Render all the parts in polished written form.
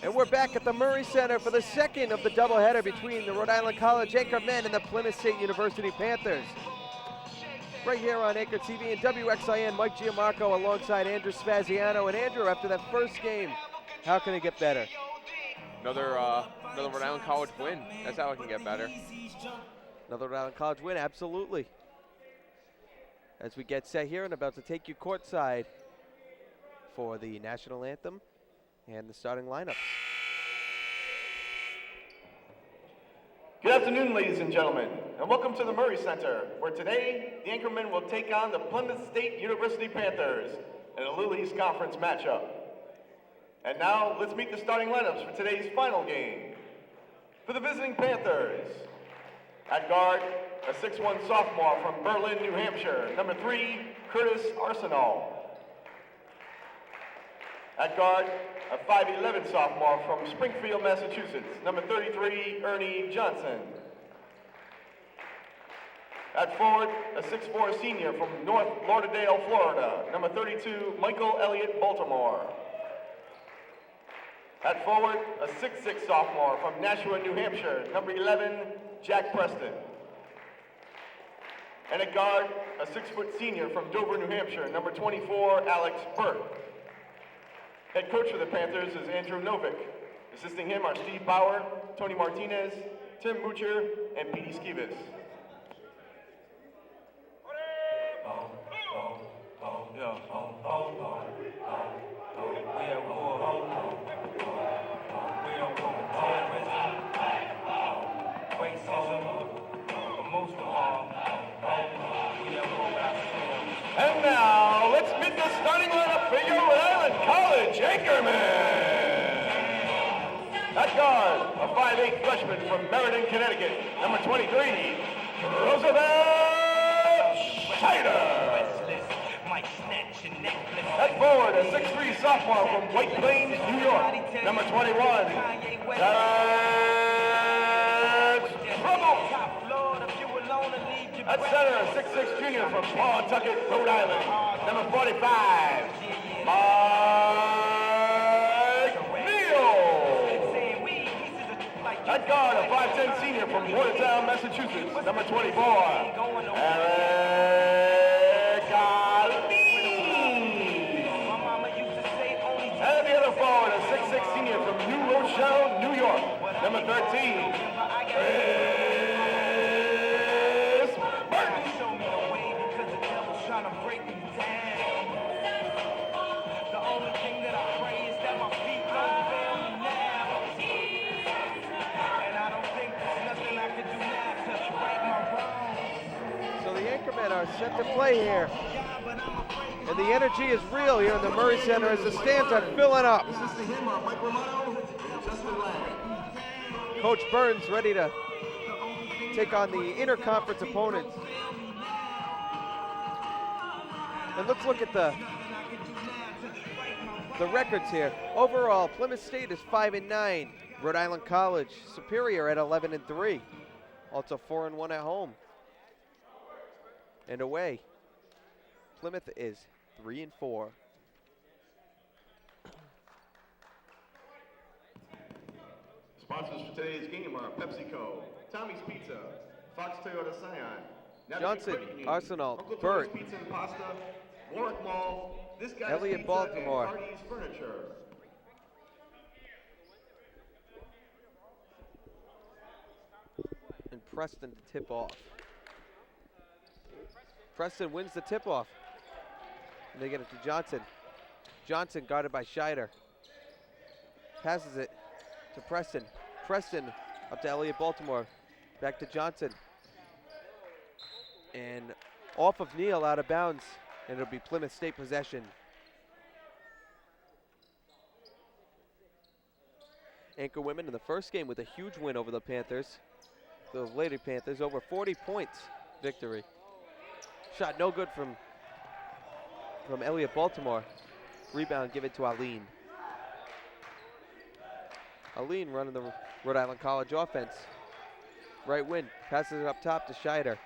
And we're back at the Murray Center for the second of the doubleheader between the Rhode Island College Anchormen and the Plymouth State University Panthers. Right here on Anchor TV and WXIN, Mike Giamarco alongside Andrew Spaziano. And Andrew, after that first game, how can it get better? Another Rhode Island College win. That's how it can get better. Another Rhode Island College win, absolutely. As we get set here and about to take you courtside for the national anthem and the starting lineups. Good afternoon, ladies and gentlemen, and welcome to the Murray Center, where today the Anchormen will take on the Plymouth State University Panthers in a Little East Conference matchup. And now, let's meet the starting lineups for today's final game. For the visiting Panthers, at guard, a 6'1" sophomore from Berlin, New Hampshire, number 3, Curtis Arsenal. At guard, a 5'11" sophomore from Springfield, Massachusetts, number 33, Ernie Johnson. At forward, a 6'4" senior from North Lauderdale, Florida, number 32, Michael Elliott Baltimore. At forward, a 6'6" sophomore from Nashua, New Hampshire, number 11, Jack Preston. And at guard, a 6-foot senior from Dover, New Hampshire, number 24, Alex Burke. Head coach for the Panthers is Andrew Novick. Assisting him are Steve Bauer, Tony Martinez, Tim Mucher, and Petey Skivas. And now, let's meet the starting lineup for your Rhode Island College Anchormen. At guard, a 5'8" freshman from Meriden, Connecticut, number 23, Roosevelt Scheider. At forward, a 6'3" sophomore from White Plains, New York, number 21, Terrence Trouble. At center, a 6'6" junior from Pawtucket, Rhode Island, number 45, Mike Neal. At guard, a 5'10" senior from Watertown, Massachusetts, number 24, Eric Ali. And at the other forward, a 6'6" senior from New Rochelle, New York, number 13, are set to play here. And the energy is real here in the Murray Center as the stands are filling up. Coach Burns ready to take on the interconference opponents. And let's look at the records here. Overall, Plymouth State is 5-9. Rhode Island College superior at 11-3. Also 4-1 at home. And away, Plymouth is 3-4. Sponsors for today's game are PepsiCo, Tommy's Pizza, Fox Toyota Scion, Johnson, Arsenal, Uncle Burt, Tony's Pizza and Pasta, Warwick Mall, This Guy's Elliott Pizza, Baltimore. and Hardy's Furniture. And Preston to tip off. Preston wins the tip-off. And they get it to Johnson. Johnson guarded by Scheider. Passes it to Preston. Preston up to Elliott Baltimore. Back to Johnson. And off of Neal, out of bounds. And it'll be Plymouth State possession. Anchorwomen in the first game with a huge win over the Panthers. The Lady Panthers, over 40 points victory. Shot no good from Elliott Baltimore. Rebound, give it to Aline. Aline running the Rhode Island College offense. Right wing, passes it up top to Scheider.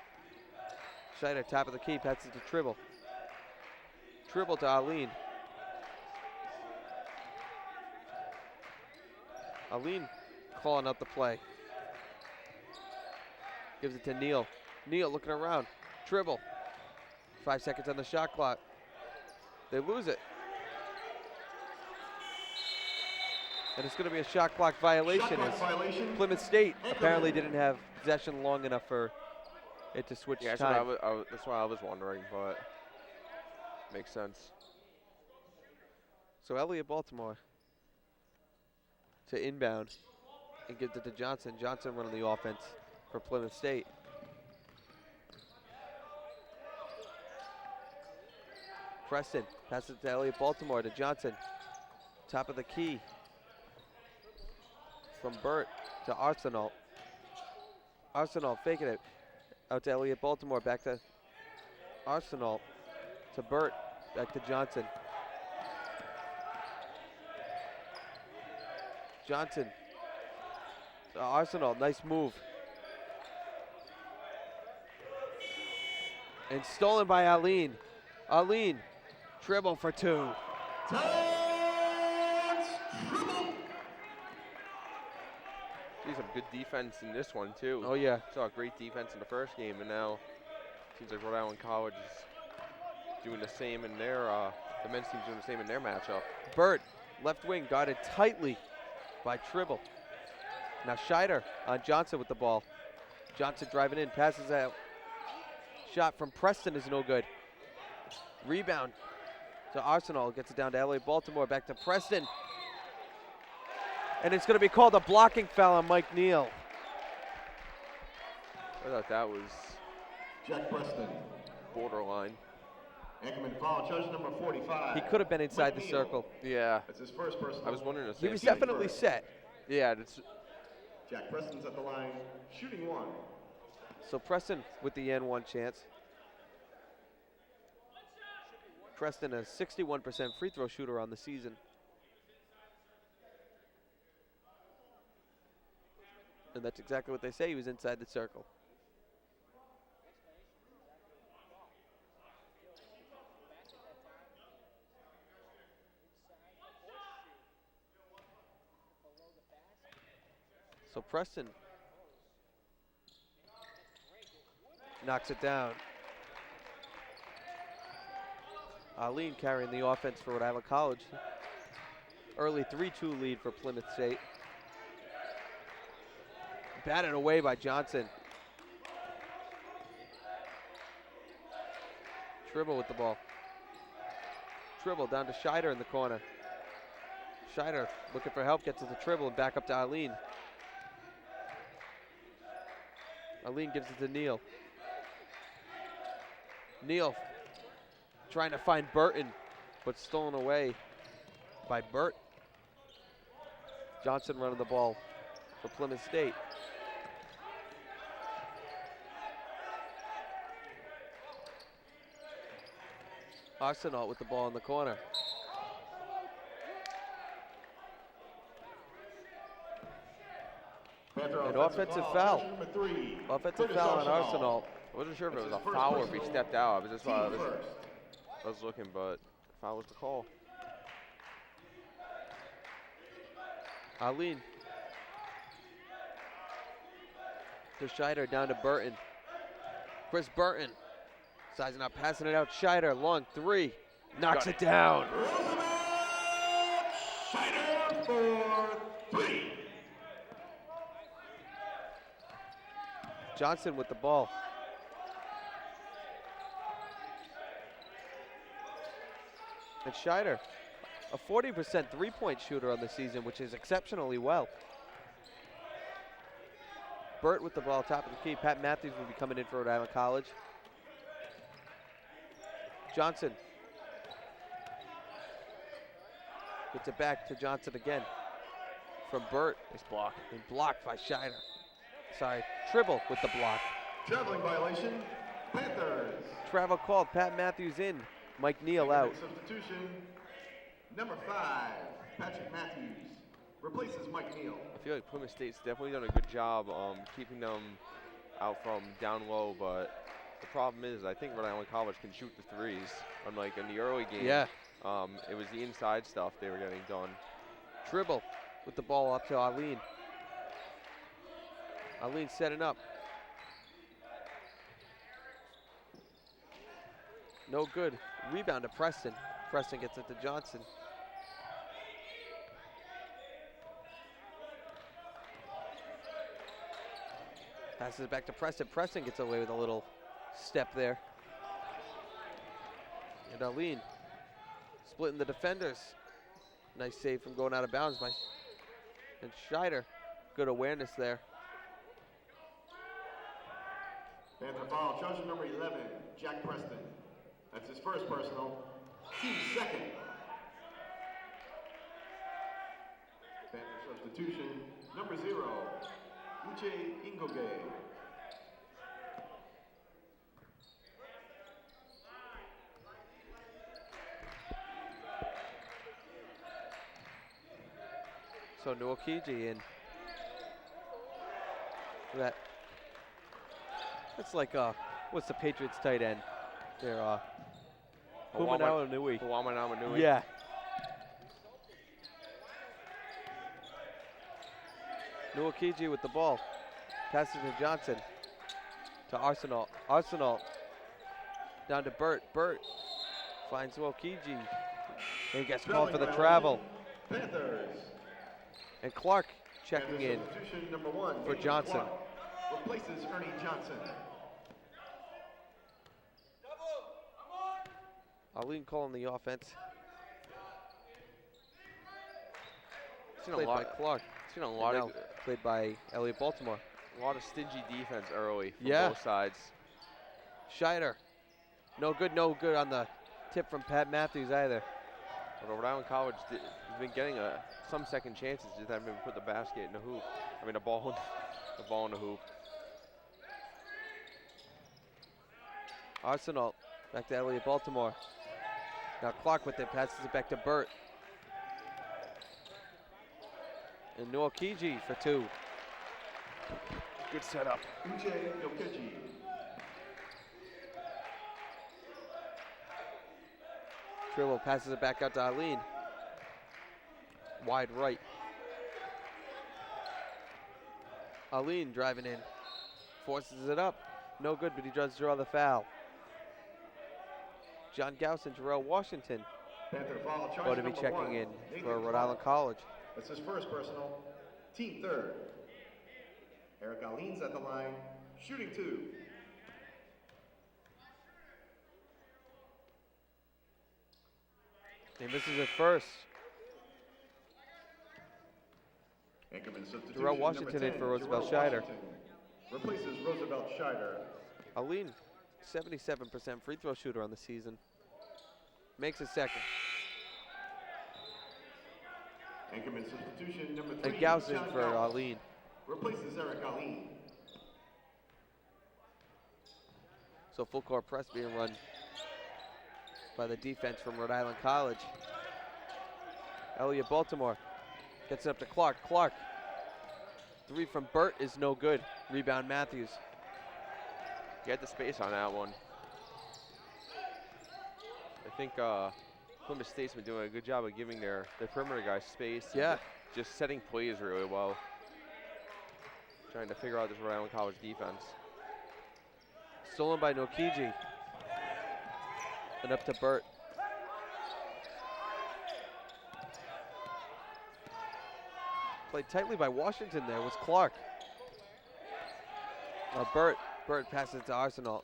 Scheider, top of the key, passes it to Tribble. Tribble to Aline. Aline calling out the play. Gives it to Neal. Neal looking around. Dribble. 5 seconds on the shot clock. They lose it. And it's going to be a shot clock violation. Plymouth State apparently didn't have possession long enough for it to switch Yeah, time. that's what I was wondering, but makes sense. So Elliott Baltimore to inbound and gives it to Johnson. Johnson running the offense for Plymouth State. Preston passes it to Elliott Baltimore to Johnson. Top of the key. From Burt to Arsenal. Arsenal faking it. Out to Elliott Baltimore. Back to Arsenal. To Burt. Back to Johnson. Johnson. To Arsenal. Nice move. And stolen by Aline. Aline. Dribble for two. See some good defense in this one too. Oh yeah. Saw great defense in the first game, and now seems like Rhode Island College is doing the same in their. The men's team's doing the same in their matchup. Burt, left wing, guarded tightly by Tribble. Now Scheider on Johnson with the ball. Johnson driving in, passes out. Shot from Preston is no good. Rebound to Arsenal, gets it down to Elliott Baltimore, back to Preston. And it's going to be called a blocking foul on Mike Neal. I thought that was Jack Preston. borderline. Anchormen foul, charge number 45. He could have been inside the Neal. circle. Yeah, That's his first personal. I was wondering the He same was thing. definitely set. Yeah, it's Jack Preston's at the line, shooting one. So Preston with the N1 chance. Preston a 61% free throw shooter on the season. And that's exactly what they say, he was inside the circle. So Preston knocks it down. Aline carrying the offense for Rhode Island College. Early 3-2 lead for Plymouth State. Batted away by Johnson. Tribble with the ball. Tribble down to Scheider in the corner. Scheider looking for help, gets to the Tribble and back up to Aline. Aline gives it to Neal. Neal trying to find Burton, but stolen away by Burt. Johnson running the ball for Plymouth State. Arsenal with the ball in the corner. An offensive foul. Number 3. Offensive foul on Arsenal. I wasn't sure if it was That's a his foul or first if he personal. stepped out. I was just Team I first. was looking, but foul was the call. Aline. To Scheider, down to Burton. Chris Burton. Sizing up, passing it out. Scheider, long three. Knocks it down. Scheider for 3. Johnson with the ball. And Scheider, a 40% three-point shooter on the season, which is exceptionally well. Burt with the ball, top of the key. Pat Matthews will be coming in for Rhode Island College. Johnson. Gets it back to Johnson again. From Burt. Nice block. And blocked by Scheider. Sorry, Tribble with the block. Traveling violation, Panthers. Travel called, Pat Matthews in. Mike Neal out. Substitution, number 5, Patrick Matthews. Replaces Mike Neal. I feel like Plymouth State's definitely done a good job keeping them out from down low, but the problem is I think Rhode Island College can shoot the threes. Unlike in the early game, Yeah. it was the inside stuff they were getting done. Tribble with the ball up to Arlene. Arlene setting up. No good. Rebound to Preston. Preston gets it to Johnson. Passes it back to Preston. Preston gets away with a little step there. And Arlene splitting the defenders. Nice save from going out of bounds by and Scheider. Good awareness there. Panther foul, charge number 11, Jack Preston. That's his first personal, team second. Panther substitution, number 0, Uche Ingoge. So Nwokiji in. That's like what's the Patriots tight end? They're Humanao Nui. Nui. Yeah. Nwokiji with the ball. Passes to Johnson. To Arsenal. Arsenal. Down to Burt. Burt finds Nwokiji. And he gets called for the travel. Panthers. And Clark checking in Number 1, for Johnson. Clark replaces Ernie Johnson. Arlene calling the offense. Seen Played by Clark. Seen a lot of Played by Elliot Baltimore. a lot of stingy defense early from Yeah. both sides. Scheider. No good on the tip from Pat Matthews either. But Rhode Island College has been getting some second chances, just haven't even put the basket in the hoop. I mean, the ball in the hoop. Arsenal back to Elliot Baltimore. Now Clark with it, passes it back to Burt. And Nwokiji for 2. Good setup. Uche Yokeji. Trillo passes it back out to Arlene. Wide right. Arlene driving in. Forces it up. No good, but he does draw the foul. John Gauss and Jarrell Washington Panther foul, charge going to be number checking 1, in Nathan for Rhode Clark. Island College. That's his first personal, team third. Eric Arlene's at the line, shooting 2. He misses it first. Anchormen substitution, Jarrell Washington number in 10, for Roosevelt Jarrell Scheider. Washington replaces Roosevelt Scheider. Arlene, 77% free throw shooter on the season. Makes a second. Anchormen substitution, number 3, And Gauss in John for Gauss Arlene. replaces Eric Arlene. So full court press being run by the defense from Rhode Island College. Elliot Baltimore gets it up to Clark. Clark. 3 from Burt is no good. Rebound Matthews. He had the space on that one. I think Plymouth State's been doing a good job of giving their perimeter guys space. and Yeah. Just setting plays really well. Trying to figure out this Rhode Island College defense. Stolen by Nwokiji. And up to Burt. Played tightly by Washington there was Clark. Burt passes it to Arsenal.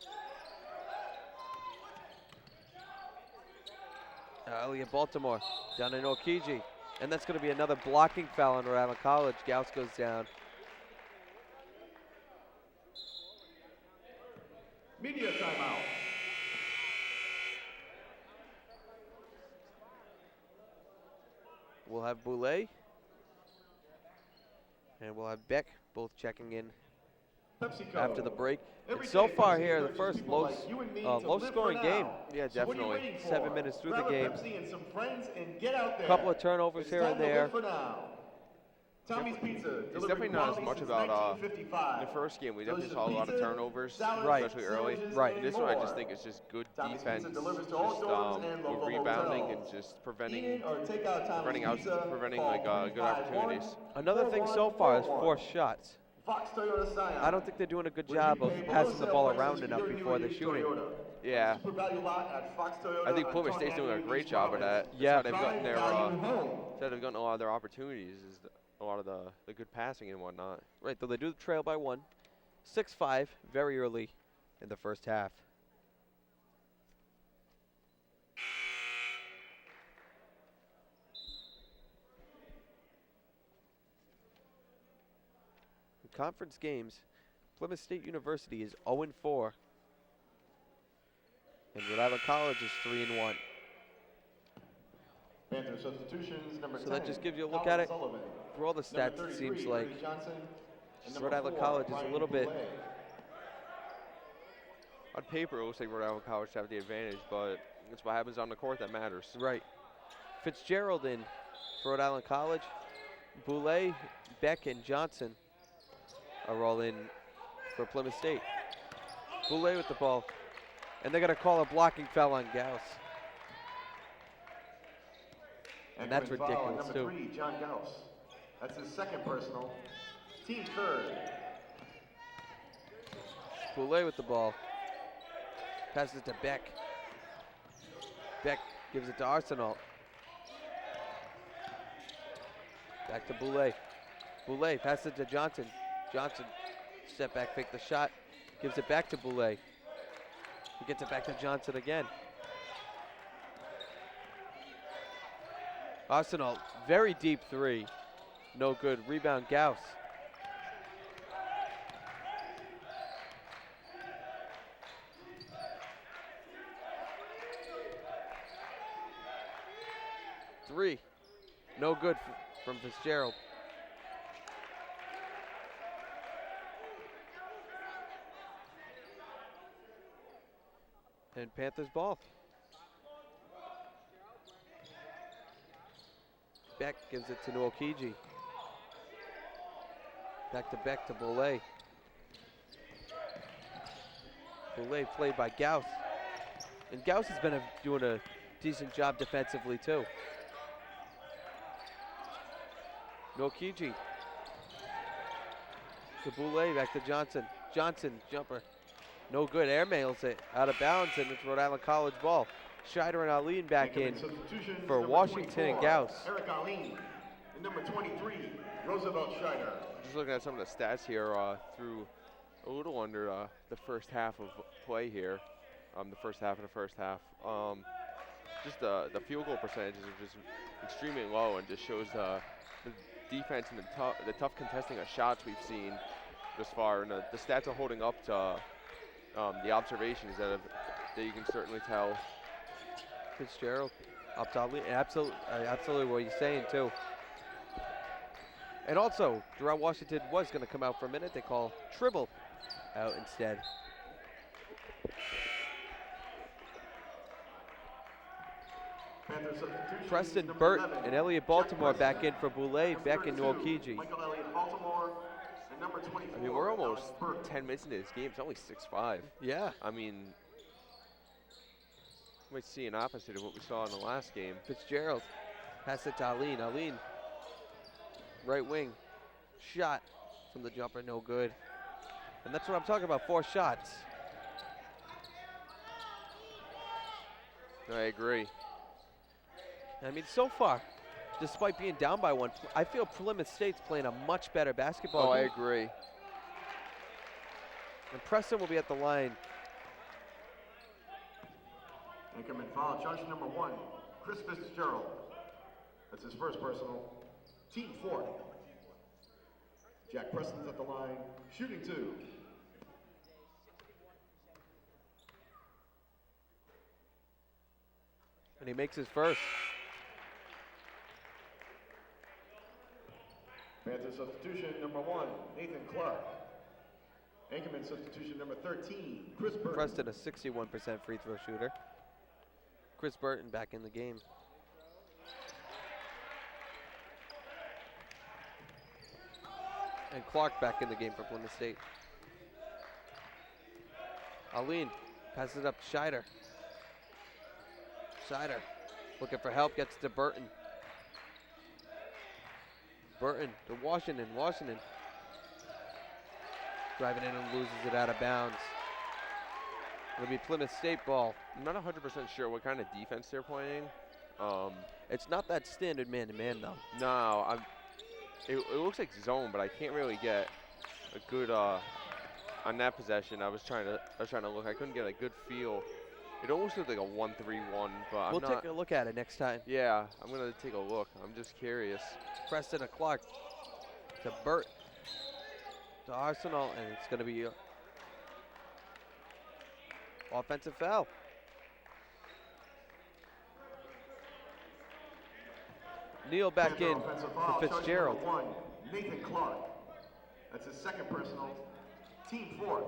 Elliot Baltimore down to Nwokiji. And that's going to be another blocking foul on Rhode Island College. Gauss goes down. Media timeout. We'll have Boulay. And we'll have Beck both checking in PepsiCo. after the break. Every And so day, far Pepsi here, the encourages first people low, like you and me to live for low-scoring now. game. Yeah, So what are you definitely. waiting for? 7 minutes through the Grab a game. Pepsi and some friends and get out there. Couple of turnovers It's here time and to live there. for now. Tommy's Pizza. It's definitely not as much about in the first game. We definitely saw a lot of turnovers, especially early. Right. In this one, I just think it's just good defense, just with rebounding and just preventing like good opportunities. Another thing so far is forced shots. I don't think they're doing a good job of passing the ball around enough before they're shooting. Yeah. I think Plymouth State's doing a great job of that. Yeah. They've gotten their they've gotten a lot of their opportunities, is a lot of the good passing and whatnot. Right, though they do trail by 1. 6-5 very early in the first half. In conference games, Plymouth State University is 0-4. And Rhode Island College is 3-1. Panther substitutions, number So 10, that just gives you a look at it. Sullivan. Through all the stats, it seems like and Rhode Island College is a little bit. On paper, it looks like Rhode Island College have the advantage, but it's what happens on the court that matters. Right. Fitzgerald in for Rhode Island College. Boulay, Beck, and Johnson are all in for Plymouth State. Boulay with the ball. And they're going to call a blocking foul on Gauss. And that's ridiculous, number too. 3, John Gauss. That's his second personal. Team third. Boulay with the ball. Passes to Beck. Beck gives it to Arsenal. Back to Boulay. Boulay passes it to Johnson. Johnson, step back, fake the shot. Gives it back to Boulay. He gets it back to Johnson again. Arsenal, very deep 3. No good. Rebound, Gauss. Three. No good from Fitzgerald. And Panthers ball. Beck gives it to Nwokiji. Back to Beck to Boulay. Boulay played by Gauss. And Gauss has been doing a decent job defensively too. Nwokiji. To Boulay, back to Johnson. Johnson, jumper. No good, airmails it out of bounds, and it's Rhode Island College ball. Scheider and Aline back in for Washington and Gauss. Eric Aline, and number 23, Roosevelt Scheider. Just looking at some of the stats here through a little under the first half of play here, the first half of the first half. Just the field goal percentages are just extremely low, and just shows the defense and the tough contesting of shots we've seen thus far. And the stats are holding up to the observations that you can certainly tell. Fitzgerald up top, absolutely what you're saying too. And also, Gerard Washington was going to come out for a minute. They call Tribble out instead. Preston Burt and Elliot Baltimore back in for Boulay, Beck and Nwokiji. I mean, we're almost 10 minutes into this game. It's only 6-5. Yeah. I mean, we might see an opposite of what we saw in the last game. Fitzgerald, pass it to Aline. Aline, right wing, shot from the jumper, no good. And that's what I'm talking about, 4 shots. I agree. I mean, so far, despite being down by 1, I feel Plymouth State's playing a much better basketball game. I agree. And Preston will be at the line. Anchormen foul, charge number 1, Chris Fitzgerald. That's his first personal. Team 4. Jack Preston's at the line, shooting 2. And he makes his first. Panther substitution number 1, Nathan Clark. Anchorman substitution number 13, Chris Burton. Preston, a 61% free throw shooter. Chris Burton back in the game. And Clark back in the game for Plymouth State. Aline passes it up to Scheider. Scheider looking for help, gets to Burton. Burton to Washington. Washington driving in and loses it out of bounds. It'll be Plymouth State ball. I'm not 100% sure what kind of defense they're playing. It's not that standard man-to-man though. No, it looks like zone, but I can't really get a good on that possession. I was trying to look. I couldn't get a good feel. It almost looked like a 1-3-1, but We'll take a look at it next time. Yeah, I'm gonna take a look. I'm just curious. Preston to Clark to Burt to Arsenal, and it's going to be offensive foul. Neal back in for Fitzgerald. One, Nathan Clark. That's his second personal, team fourth.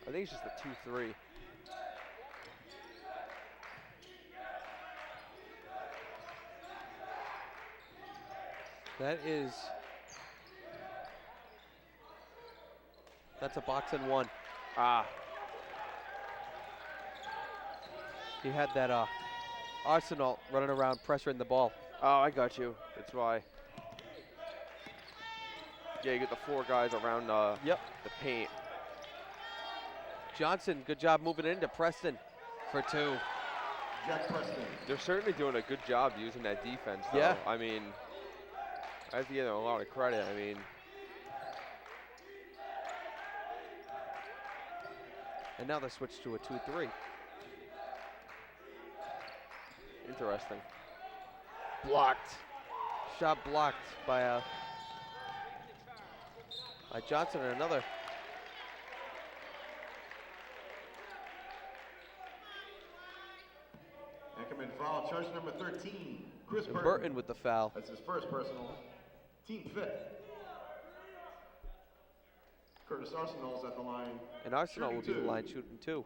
I think it's just a 2-3. That's a box and one. Ah, He had that Arsenal running around pressuring the ball. oh, I got you. That's why. Yeah, you get the four guys around the paint. Johnson, good job moving into Preston for two. Jack Preston. They're certainly doing a good job using that defense, though. Yeah. I mean, I have to give them a lot of credit. I mean, And now they switch to a 2-3. interesting. Blocked. Shot blocked by Johnson, and another. Anchormen foul, charge number 13, Chris And Burton. Burton with the foul. That's his first personal, team fifth. Curtis Arsenal's at the line. And Arsenal will be shooting the two. line shooting two.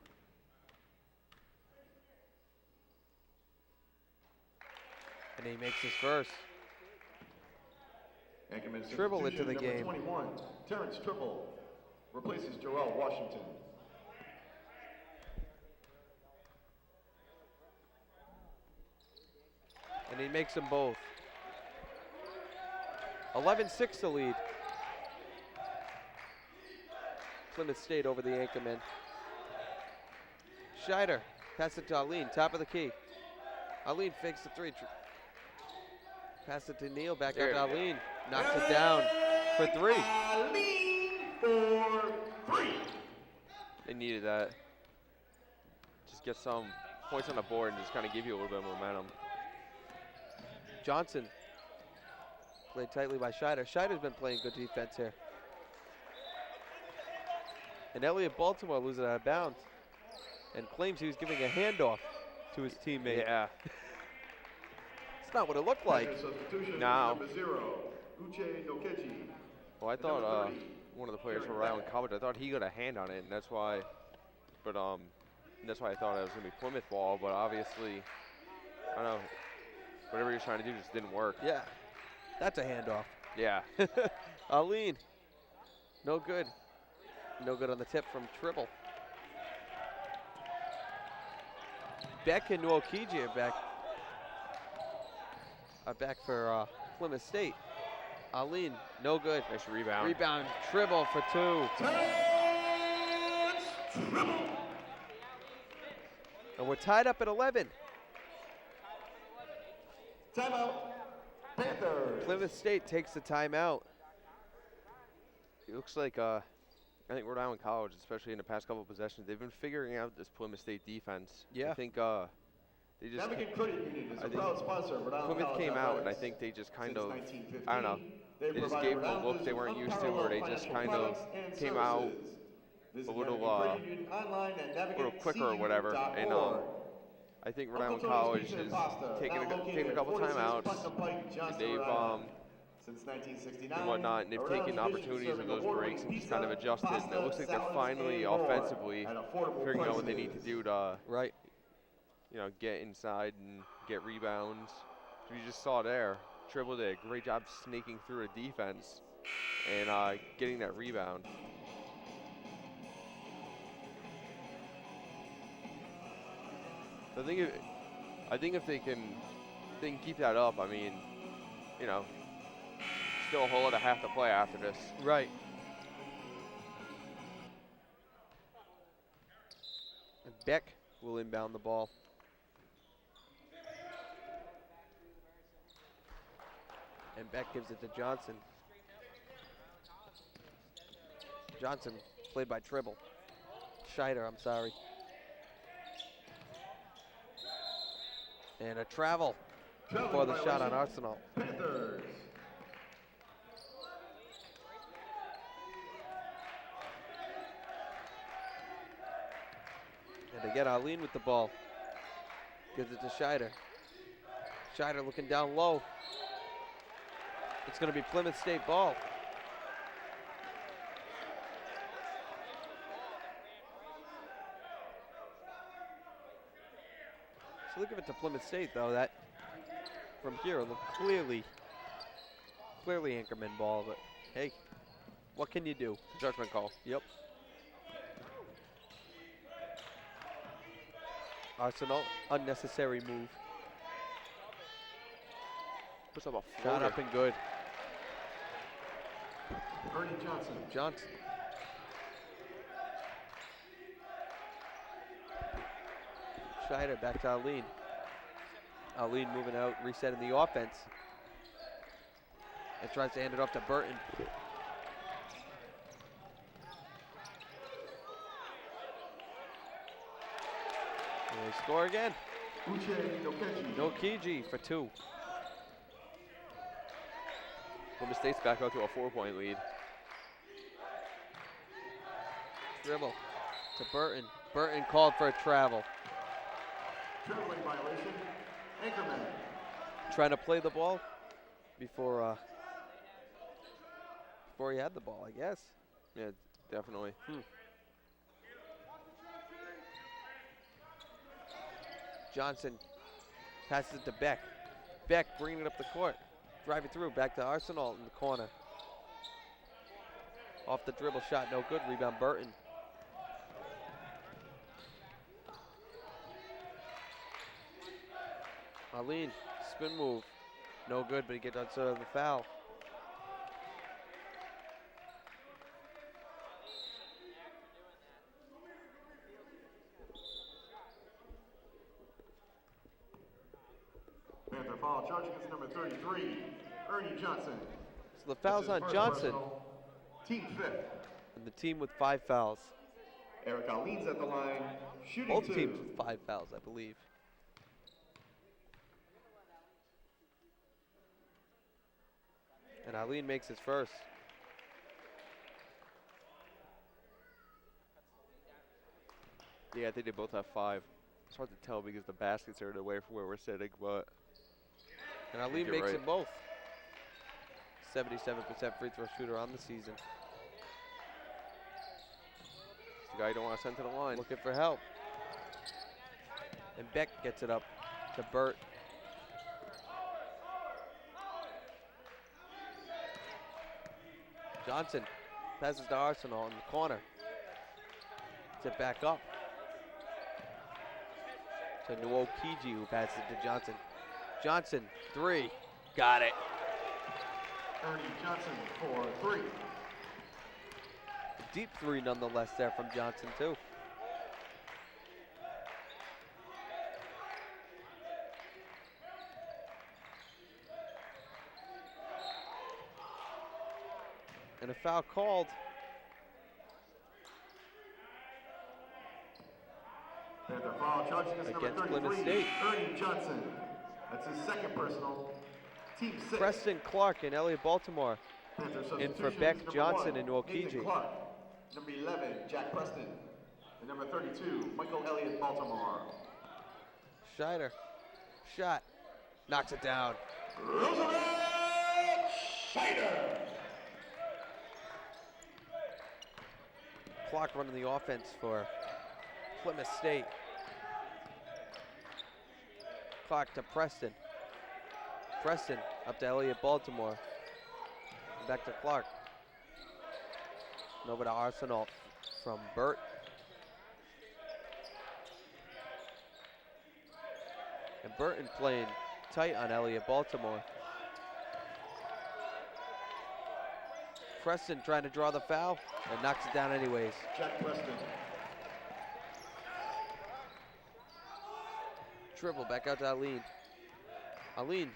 And he makes his first. Anchorman Tribble into substitution the number game. 21, Terrence Tribble replaces Joel Washington. And he makes them both. 11-6 the lead. Plymouth State over the Anchormen. Scheider, pass it to Aline, top of the key. Aline fakes the three. Pass it to Neal, back out to Aline. Knocks it down for three. Aline for three. They needed that. Just get some points on the board and just kind of give you a little bit of momentum. Johnson, played tightly by Scheider. Scheider's been playing good defense here. And Elliott Baltimore loses it out of bounds and claims he was giving a handoff to his teammate. Yeah. It's not what it looked like. Substitution No. number 0, Uche Nokechi. Well, I And number thought 30, one of the players Kerry from Rhode Island Beck. College, I thought he got a hand on it, and that's why. But that's why I thought it was gonna be Plymouth ball. But obviously, I don't know. Whatever you're trying to do just didn't work. Yeah, that's a handoff. Yeah. Aline, no good. No good on the tip from Tribble. Beck and Nwokiji are back for Plymouth State. Aline, no good. Nice rebound. Rebound, Tribble for two. Terrence Tribble. And we're tied up at 11. Timeout. Panthers. Plymouth State takes the timeout. It looks like I think Rhode Island College, especially in the past couple of possessions, they've been figuring out this Plymouth State defense. Yeah. I think they just Navigate Credit Union is I a think proud sponsor of Rhode Island Plymouth College came out, and I athletics. think they just kind Since of 1915, I don't know. They just provided gave them a Rhode look they Islanders weren't with used to, where they just unparalleled kind of financial products came and out services. Visit a little, Navigate Credit Union online at a little quicker or whatever. And I think Rhode Island College is taking a couple timeouts. They've since 1969 and whatnot, and they've Rhode taken Island division opportunities of serving those breaks and just kind of award-winning adjusted. And it looks like they're pasta, finally salads, and more offensively at affordable figuring out what they need to prices. do to Right. get inside and get rebounds. We just saw there, Tribble did a great job sneaking through a defense and getting that rebound. So I think if they can keep that up, I mean, still a whole lot of half to play after this. Right. And Beck will inbound the ball. And Beck gives it to Johnson. Johnson, played by Tribble. Scheider, I'm sorry. And a travel before the shot on Arsenal. Panthers. And again, Arlene with the ball. Gives it to Scheider. Scheider looking down low. It's going to be Plymouth State ball. So look at it to Plymouth State, though. That from here looked clearly Anchormen ball. But hey, what can you do? Judgment call. Yep. Arsenal, unnecessary move. Puts up a Shot floater. up and good. Ernie Johnson. Johnson. Scheider back to Arlene. Arlene moving out, resetting the offense. And tries to hand it off to Burton. And they score again. Uche Nokechi. Nokiji for 2. Plymouth State's back out to a 4-point lead. Dribble to Burton. Burton called for a travel. Dribbling violation. Anchormen. Trying to play the ball before he had the ball, I guess. Yeah, definitely. Johnson passes it to Beck. Beck bringing it up the court. Driving through, back to Arsenal in the corner. Off the dribble shot, no good. Rebound Burton. Arlene, spin move. No good, but he gets outside of the foul. Panther foul charging against number 33, Ernie Johnson. So the foul's on That's his first Johnson, personal. Team 5th. and the team with 5 fouls. Eric Arlene's at the line, shooting Both 2. teams with 5 fouls, I believe. And Arlene makes his first. Yeah, I think they both have 5. It's hard to tell because the baskets are away from where we're sitting, but And Arlene you're makes right. it both. 77% free throw shooter on the season. it's the guy you don't want to send to the line. Looking for help. And Beck gets it up to Burt. Johnson passes to Arsenal in the corner. Gets it back up to Nwokiji, who passes it to Johnson. Johnson, 3. Got it. Ernie Johnson for 3. Deep 3 nonetheless there from Johnson, too. And a foul called. Panther foul charging against number Against Plymouth 33, State. Ernie Johnson. That's his second personal. Team 6. Preston Clark and Elliot Baltimore. Panther in for substitutions, Beck, number Johnson, 1, and Nwokiji. Nathan Clark. Number 11, Jack Preston. And number 32, Michael Elliott Baltimore. Scheider. Shot. Knocks it down. Roosevelt Scheider. Clark running the offense for Plymouth State. Clark to Preston. Preston up to Elliott Baltimore. Back to Clark. And over to Arsenal from Burt. And Burton playing tight on Elliott Baltimore. Preston trying to draw the foul and knocks it down anyways. Jack Preston. Dribble back out to Aline. Aline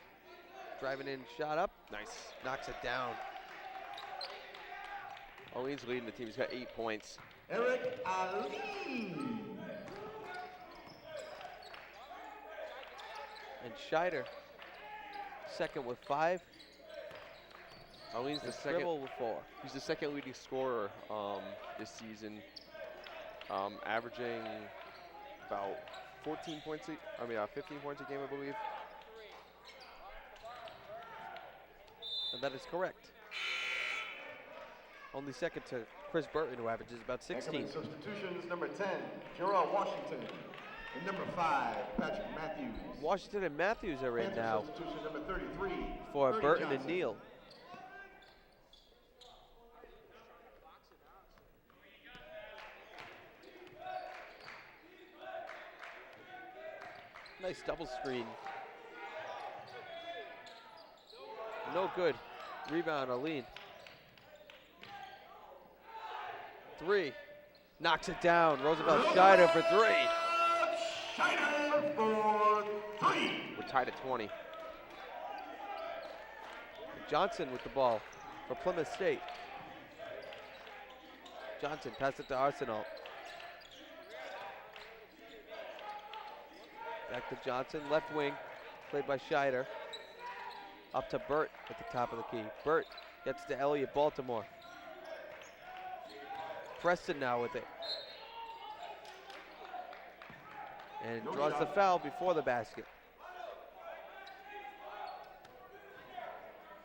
driving in, shot up, Nice. knocks it down. Olean's leading the team. He's got 8 points. Eric Ali. And Scheider, second with 5. Olean's the And second. Dribble with 4. He's the second leading scorer this season, averaging about 15 points a game, I believe. And that is correct. Only second to Chris Burton, who averages about 16. Anchormen substitutions, number 10, Gerald Washington. And number 5, Patrick Matthews. Washington and Matthews are in Panther now substitution, number 33, for Bernie Burton and Johnson. Neal. Nice double screen. No good. Rebound, Aline. 3. Knocks it down. Roosevelt Scheider for 3. Schneider for 3. We're tied at 20. Johnson with the ball for Plymouth State. Johnson pass it to Arsenal. Back to Johnson, left wing, played by Scheider. Up to Burt at the top of the key. Burt gets to Elliott Baltimore. Preston now with it. And No draws the shot. foul before the basket.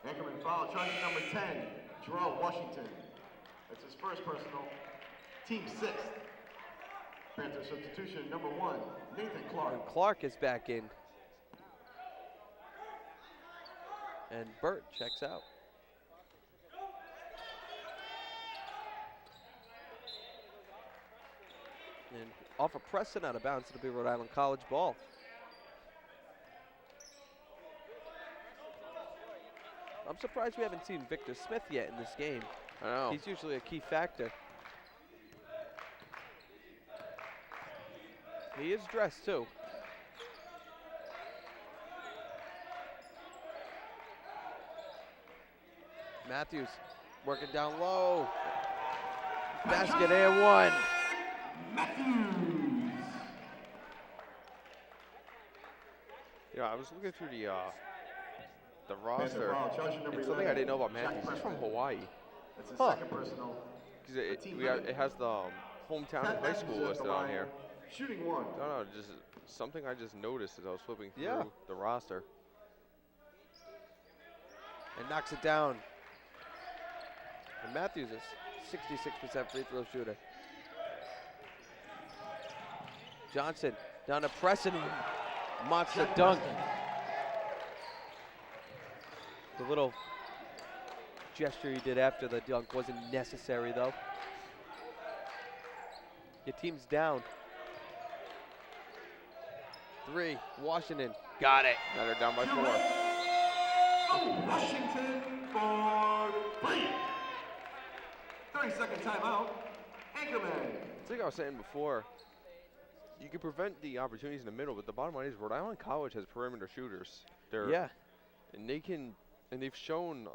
Anchorman foul charging number 10, Gerald Washington. That's his first personal. Team 6th. Panther substitution, number 1, Nathan Clark. And Clark is back in. And Burt checks out. And off of Preston out of bounds, it'll be Rhode Island College ball. I'm surprised we haven't seen Victor Smith yet in this game. I know. He's usually a key factor. He is dressed too. Matthews working down low. Basket and 1. Matthews. Yeah, I was looking through the Panther roster. foul charging number And something I 11, didn't know about Jack Matthews. He's from Preston. Hawaii. That's his Huh. second personal. 'Cause Team it has the hometown and high school listed on here. Shooting 1. No, just something I just noticed as I was flipping through Yeah. the roster. And knocks it down. And Matthews is 66% free throw shooter. Johnson down to Preston. Monster Jack dunk. Preston. The little gesture he did after the dunk wasn't necessary though. Your team's down. 3, Washington. Got it. Now they're down by 4. Washington for 3. 30-second timeout. Anchorman. It's like I was saying before, you can prevent the opportunities in the middle, but the bottom line is Rhode Island College has perimeter shooters. Yeah. And they've shown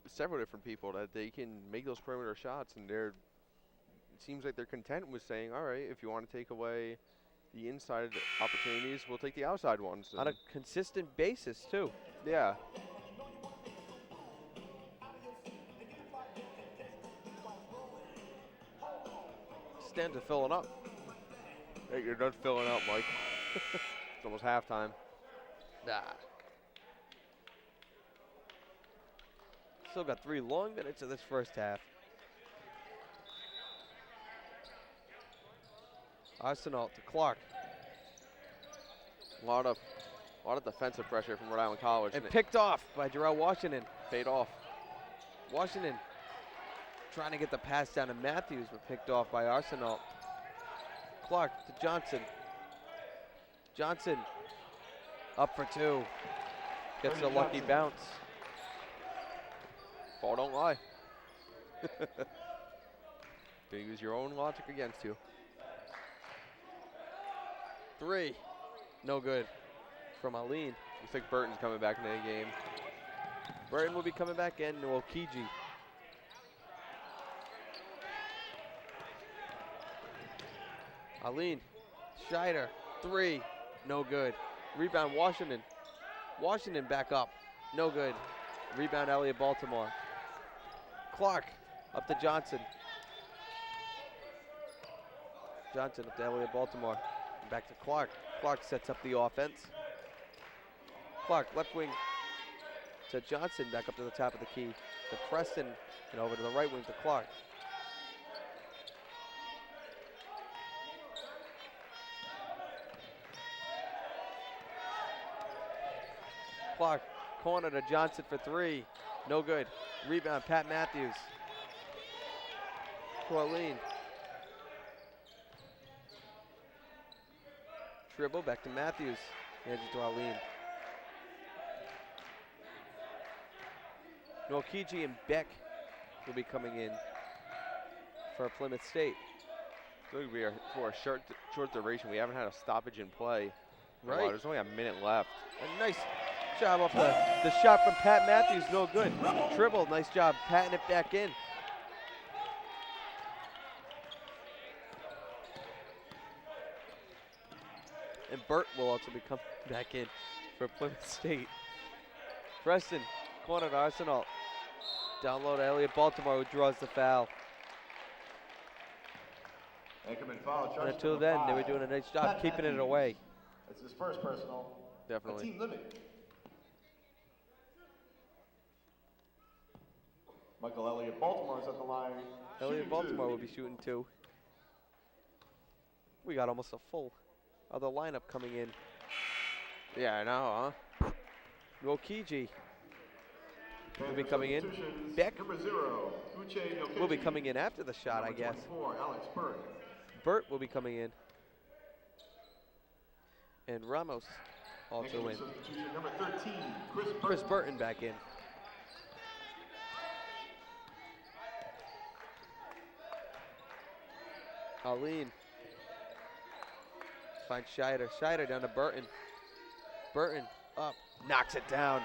several different people that they can make those perimeter shots, and it seems like they're content with saying, all right, if you want to take away the inside opportunities, we'll take the outside ones. On a consistent basis too. Yeah. Stands are filling up. Hey, you're done filling up, Mike. It's almost halftime. Nah. Still got 3 long minutes of this first half. Arsenal to Clark. A lot of A lot of defensive pressure from Rhode Island College. And picked off by Jarrell Washington. Paid off. Washington trying to get the pass down to Matthews, but picked off by Arsenal. Clark to Johnson. Johnson up for 2. Gets a lucky bounce. Ball don't lie. Gonna use your own logic against you. 3. No good from Aline. Looks like Burton's coming back into the game. Burton will be coming back in. Nwokiji. Aline. Scheider. 3. No good. Rebound Washington. Washington back up. No good. Rebound Elliott Baltimore. Clark up to Johnson. Johnson up to Elliott Baltimore. Back to Clark. Clark sets up the offense. Clark left wing to Johnson, back up to the top of the key to Preston, and over to the right wing to Clark. Clark, corner to Johnson for 3. No good. Rebound, Pat Matthews. Corleen. Dribble, back to Matthews. Hands it to Aline. Nwokiji and Beck will be coming in for Plymouth State. So for a short duration, we haven't had a stoppage in play. Right. Wow, there's only a minute left. A nice job off the shot from Pat Matthews, no good. Dribble, nice job patting it back in. And Burt will also be coming back in for Plymouth State. Preston, corner to Arsenal. Down low to Elliott Baltimore, who draws the foul. Anchormen foul charge. And until then, they were doing a nice job keeping it away. That's his first personal. Definitely. A team limit. Michael Elliott Baltimore is at the line. Elliott Baltimore will be shooting 2. We got almost a full other lineup coming in. Yeah, I know, huh? Nwokiji will be coming in. Beck will be coming in after the shot, I guess. Alex Burt. Burt will be coming in. And Ramos also in. Number 13, Chris Burton back in. Aline finds Scheider. Scheider down to Burton. Burton up, knocks it down.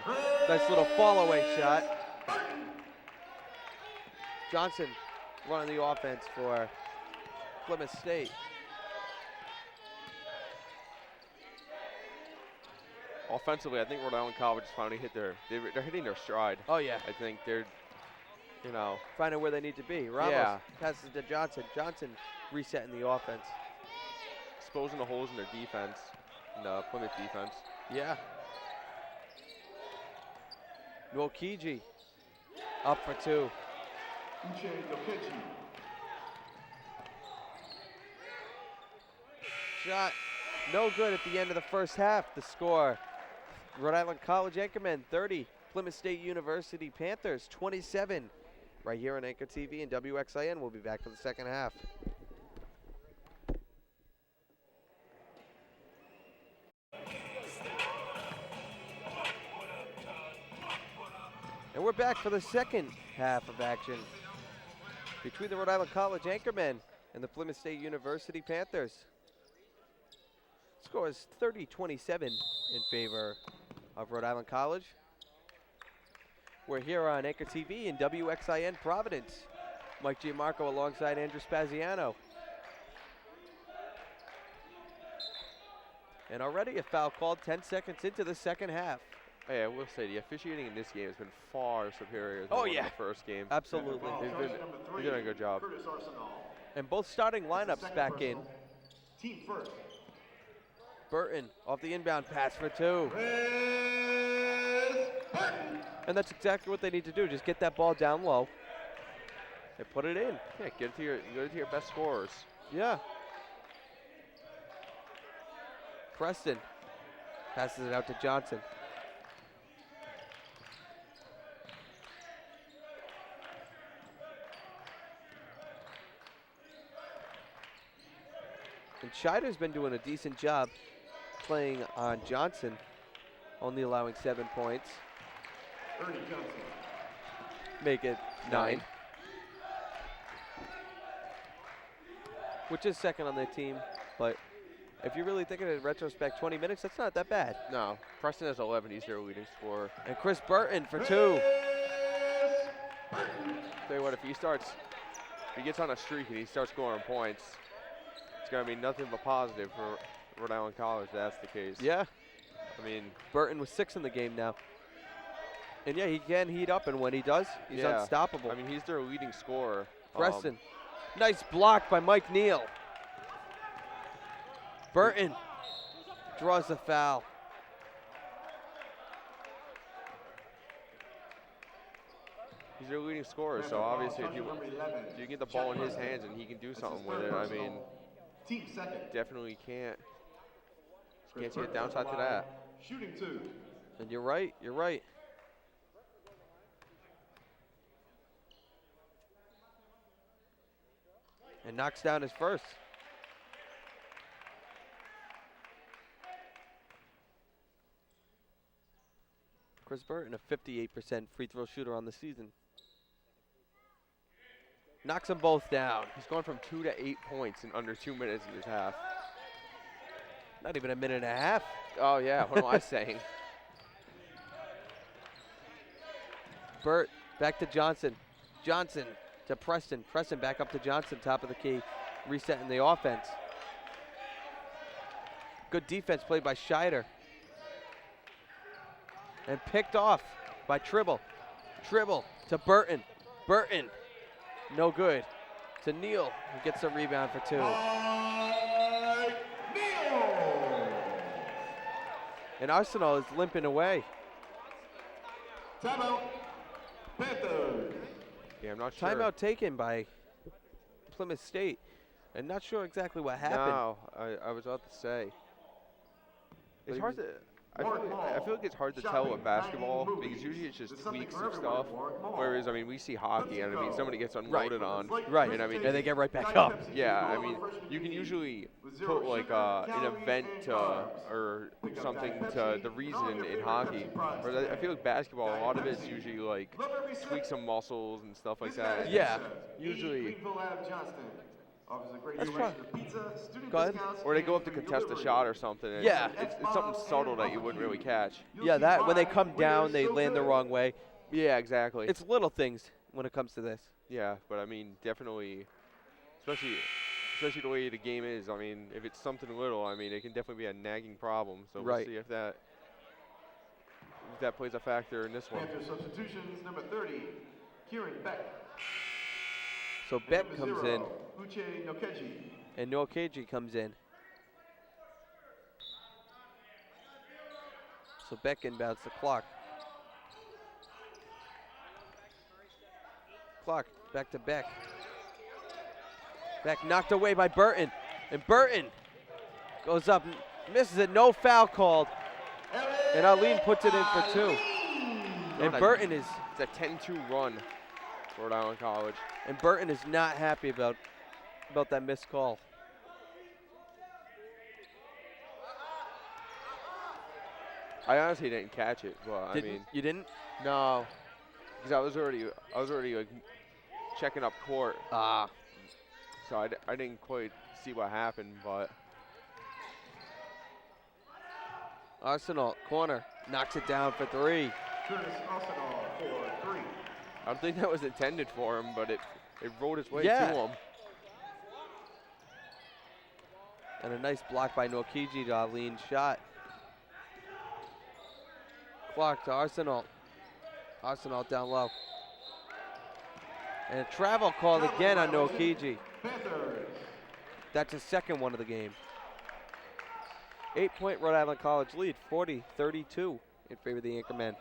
Nice little fall away shot. Johnson running the offense for Plymouth State. Offensively, I think Rhode Island College has finally hit they're hitting their stride. Oh yeah, I think they're, finding where they need to be. Ramos passes to Johnson. Johnson resetting the offense. Exposing the holes in their defense, in the Plymouth defense. Yeah. Nwokiji up for 2. Shot no good at the end of the first half. The score, Rhode Island College Anchormen 30, Plymouth State University Panthers 27. Right here on Anchor TV and WXIN. We'll be back for the second half. And we're back for the second half of action between the Rhode Island College Anchormen and the Plymouth State University Panthers. Score is 30-27 in favor of Rhode Island College. We're here on Anchor TV and WXIN Providence. Mike Giamarco alongside Andrew Spaziano. And already a foul called 10 seconds into the second half. Hey, I will say the officiating in this game has been far superior than the first game. Absolutely. They're doing a good job. And both starting lineups back in. Team first. Burton off the inbound pass for 2. And that's exactly what they need to do. Just get that ball down low and put it in. Yeah, get it to your best scorers. Yeah. Preston Passes it out to Johnson. And Scheider's been doing a decent job playing on Johnson, only allowing 7 points. Ernie Johnson. Make it 9. Which is second on their team, but if you really think of it in retrospect, 20 minutes, that's not that bad. No, Preston has 11. He's their leading scorer. And Chris Burton for 2. Tell you what, if he gets on a streak and he starts scoring points, it's going to be nothing but positive for Rhode Island College. That's the case. Yeah. I mean, Burton with 6 in the game now. And yeah, he can heat up, and when he does, he's yeah. unstoppable. I mean, he's their leading scorer. Preston. Nice block by Mike Neal. Burton draws the foul. He's their leading scorer, so obviously if you get the ball in his hands and he can do something with it, I mean, Team second. definitely can't see a downside to that. Shooting 2. And you're right, you're right. And knocks down his first. Chris Burton, a 58% free throw shooter on the season. Knocks them both down. He's gone from 2 to 8 points in under 2 minutes in his half. Not even a minute and a half. Oh yeah, what am I saying? Burt back to Johnson. Johnson to Preston. Preston back up to Johnson, top of the key, resetting the offense. Good defense played by Scheider. And picked off by Tribble. Tribble to Burton. Burton, no good. To Neal, who gets a rebound for 2. And Arsenal is limping away. Timeout. Panthers. Yeah, I'm not sure. Timeout taken by Plymouth State. And not sure exactly what happened. No, I was about to say. It's hard to. I feel like it's hard to tell with basketball because usually it's just tweaks of stuff. Whereas, I mean, we see hockey and I mean, somebody gets unloaded on. Right, And I mean, and they get right back up. yeah, I mean, you can usually put like an event or something to the reason in hockey. Whereas I feel like basketball, a lot of it's usually like tweak some muscles and stuff like that. Yeah. Usually. That's fine. Go ahead. Or they go up to contest a shot or something. And Yeah. It's something subtle that you wouldn't really catch. Yeah, that when they come down, they land the wrong way. Yeah, exactly. It's little things when it comes to this. Yeah, but I mean, definitely, especially the way the game is. I mean, if it's something little, I mean, it can definitely be a nagging problem. So we'll see if that plays a factor in this one. Panther substitutions, number 30, Kieran Beck. So Beck comes in, Uche Nokeji. and Nokeji comes in. So Beck inbounds the clock. Clock back to Beck. Beck knocked away by Burton. And Burton goes up, misses it, no foul called. And Arlene puts it in for 2. And Burton is It's a 10-2 run for Rhode Island College. And Burton is not happy about that missed call. I honestly didn't catch it, but I mean, You didn't? no, because I was already like checking up court, Ah. so I didn't quite see what happened, but Arsenal, corner, knocks it down for 3. Curtis Arsenal for 3. I don't think that was intended for him, but it rolled its way Yeah. to him. And a nice block by Nokiji to Arlene's shot. Clock to Arsenal. Arsenal down low. And a travel call again on Nokiji. Panthers. That's his second one of the game. 8-point Rhode Island College lead, 40-32 in favor of the Anchormen.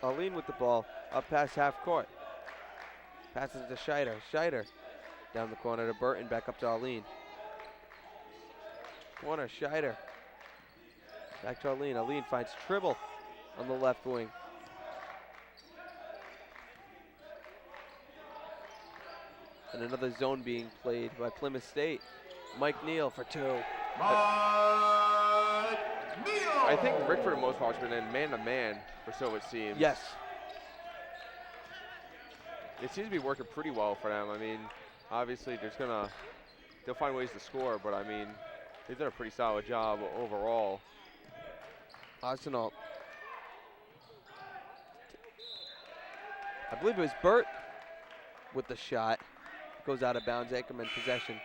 Arlene with the ball, up past half court. Passes to Scheider. Scheider down the corner to Burton, back up to Arlene. Corner, Scheider. Back to Arlene. Arlene finds Tribble on the left wing. And another zone being played by Plymouth State. Mike Neal for 2. I think Rick, for the most part, has been in man-to-man, or so it seems. Yes. It seems to be working pretty well for them. I mean, obviously, they'll find ways to score, but I mean, they've done a pretty solid job overall. Arsenal. I believe it was Burt with the shot. Goes out of bounds, Anchormen possession.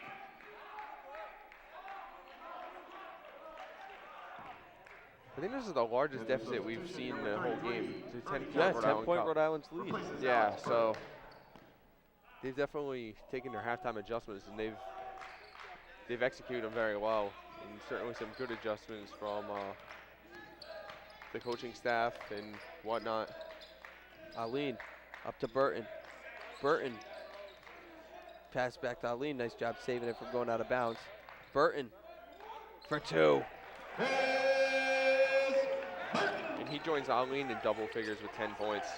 I think this is the largest deficit we've seen in the whole game. It's a 10-point Yeah, Rhode 10-point Island Rhode Island's lead. Yeah, so they've definitely taken their halftime adjustments, and they've executed them very well. And certainly some good adjustments from the coaching staff and whatnot. Arlene up to Burton. Burton. Pass back to Arlene. Nice job saving it from going out of bounds. Burton for 2. And he joins Arlene in double figures with 10 points.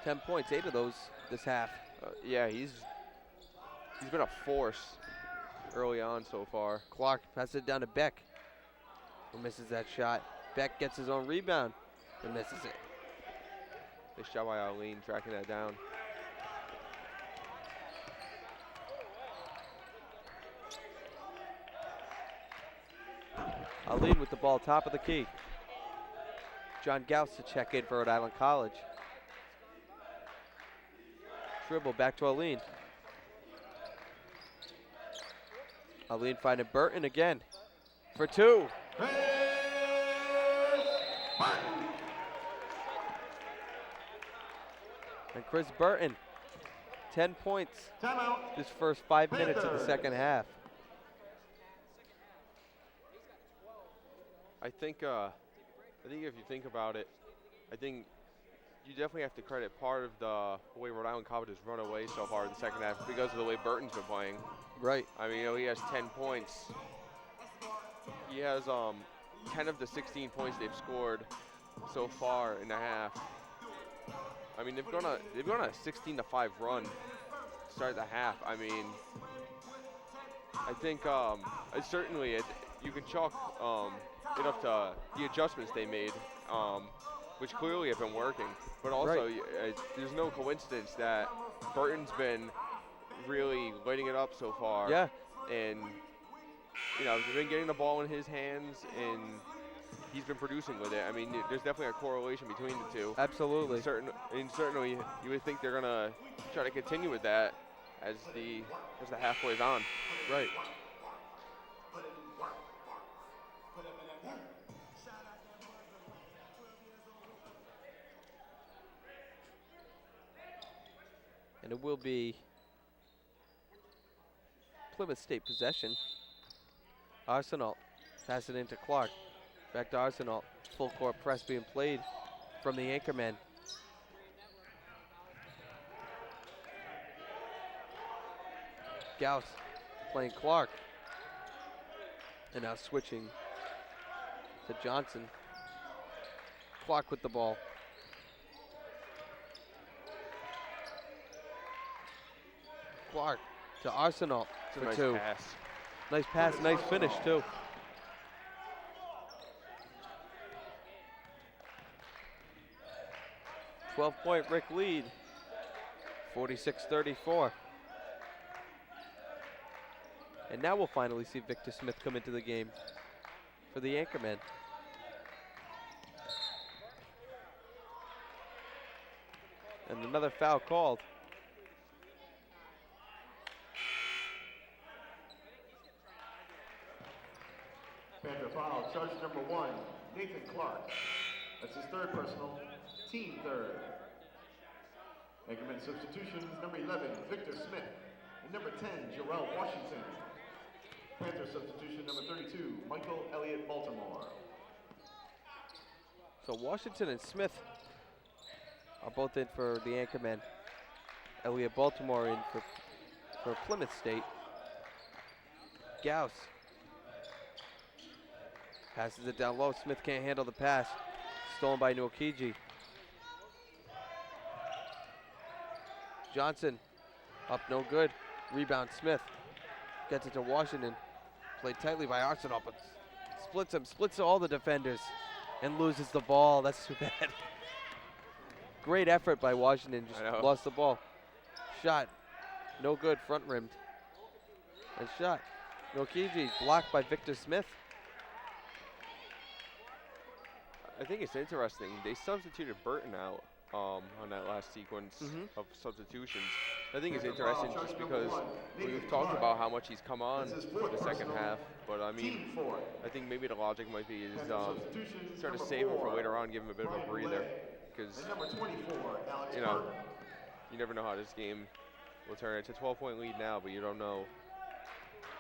$10 points, 8 of those this half. Yeah, he's been a force early on so far. Clark passes it down to Beck, who misses that shot. Beck gets his own rebound and misses it. Nice job by Arlene tracking that down. Arlene with the ball, top of the key. John Gauss to check in for Rhode Island College. Dribble back to Arlene. Arlene finding Burton again for 2. And Chris Burton, 10 points. Timeout. This first 5 minutes of the second half. I think if you think about it, I think you definitely have to credit part of the way Rhode Island College has run away so far in the second half because of the way Burton's been playing. Right. I mean, he has 10 points. He has 10 of the 16 points they've scored so far in the half. I mean, they've gone on a 16-5 run to start the half. I mean, I think certainly you can chalk it up to the adjustments they made, which clearly have been working. But also, there's no coincidence that Burton's been really lighting it up so far. Yeah. And, they've been getting the ball in his hands, and he's been producing with it. I mean, there's definitely a correlation between the two. Absolutely. Certainly, you would think they're going to try to continue with that as the half plays on. Right. And it will be Plymouth State possession. Arsenal pass it into Clark. Back to Arsenal. Full court press being played from the Anchormen. Gauss playing Clark. And now switching to Johnson. Clark with the ball. Clark to Arsenal It's a for nice 2. pass. Nice pass, nice finish too. .12 Rick lead, 46-34. And now we'll finally see Victor Smith come into the game for the Anchormen. And another foul called. Panther foul, charge number 1, Nathan Clark. That's his 3rd personal, team 3rd. Anchorman substitutions, number 11, Victor Smith. And number 10, Jarrell Washington. Panther substitution, number 32, Michael Elliott Baltimore. So Washington and Smith are both in for the Anchormen. Elliot Baltimore in for Plymouth State. Gauss passes it down low. Smith can't handle the pass. Stolen by Nwokiji. Johnson up, no good. Rebound Smith. Gets it to Washington. Played tightly by Arsenal, but splits all the defenders and loses the ball. That's too bad. Great effort by Washington, just lost the ball. Shot, no good, front rimmed. And shot. Nwokiji blocked by Victor Smith. I think it's interesting. They substituted Burton out on that last sequence of substitutions. I think it's interesting just because we've talked about how much he's come on in the second half. But I mean, I think maybe the logic might be is try to save him for later on, give him a bit of a breather. Because, you know, you never know how this game will turn. It's a 12-point lead now, but you don't know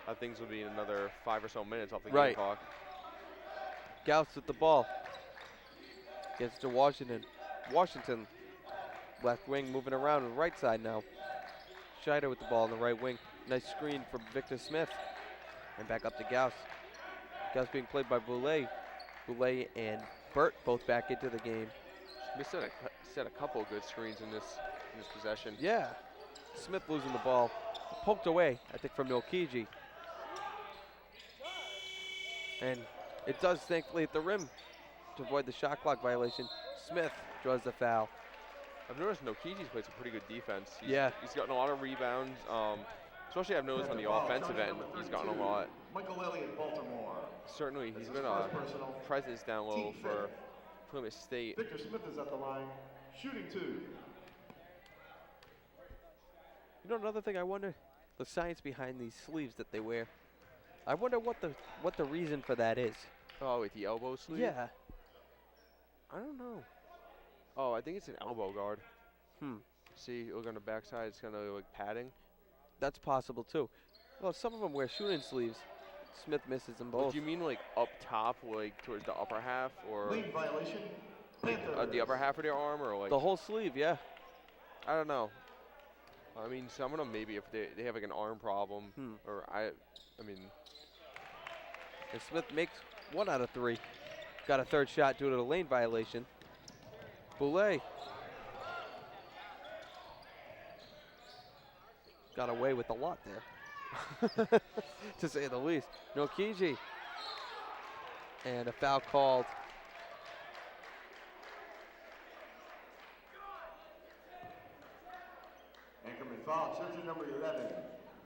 how things will be in another 5 or so minutes off the game clock. Gauss with the ball. Gets to Washington. Washington, left wing, moving around on the right side now. Scheider with the ball on the right wing. Nice screen from Victor Smith. And back up to Gauss. Gauss being played by Boulay. Boulay and Burt both back into the game. We set a couple of good screens in this possession. Yeah. Smith losing the ball. Poked away, I think, from Nwokiji. And it does thankfully hit the rim to avoid the shot clock violation. Smith draws the foul. I've noticed Nwokiji's played some pretty good defense. He's gotten a lot of rebounds. Especially I've noticed on the offensive end, he's gotten a lot. Michael Elliott, Baltimore. Certainly, he's been a presence down low for Plymouth State. Victor Smith is at the line, shooting 2. You know, another thing I wonder, the science behind these sleeves that they wear. I wonder what the reason for that is. Oh, with the elbow sleeve? Yeah. I don't know. Oh, I think it's an elbow guard. See, look on the backside, it's kind of like padding. That's possible too. Well, some of them wear shooting sleeves. Smith misses them both. Do you mean like up top, like towards the upper half, or lead violation? The upper half of their arm, or like the whole sleeve? Yeah. I don't know. I mean, some of them maybe if they have like an arm problem, or I mean. And Smith makes 1 out of 3. Got a third shot due to the lane violation. Boulay got away with a lot there, to say the least. Nwokiji, and a foul called. Anchorman foul, jersey number 11,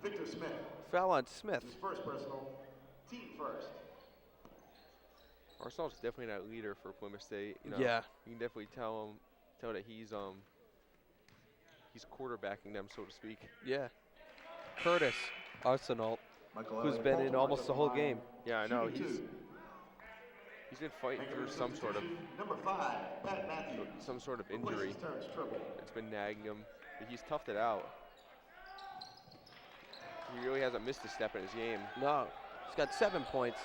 Victor Smith. Foul on Smith. His first personal, team first. Arsenal's definitely that leader for Plymouth State. You know, yeah. You can definitely tell that he's quarterbacking them, so to speak. Yeah. Curtis Arsenal, who's been in almost the whole game. Yeah, I know. He's been fighting through some sort of injury. It's been nagging him, but he's toughed it out. He really hasn't missed a step in his game. No, he's got 7 points.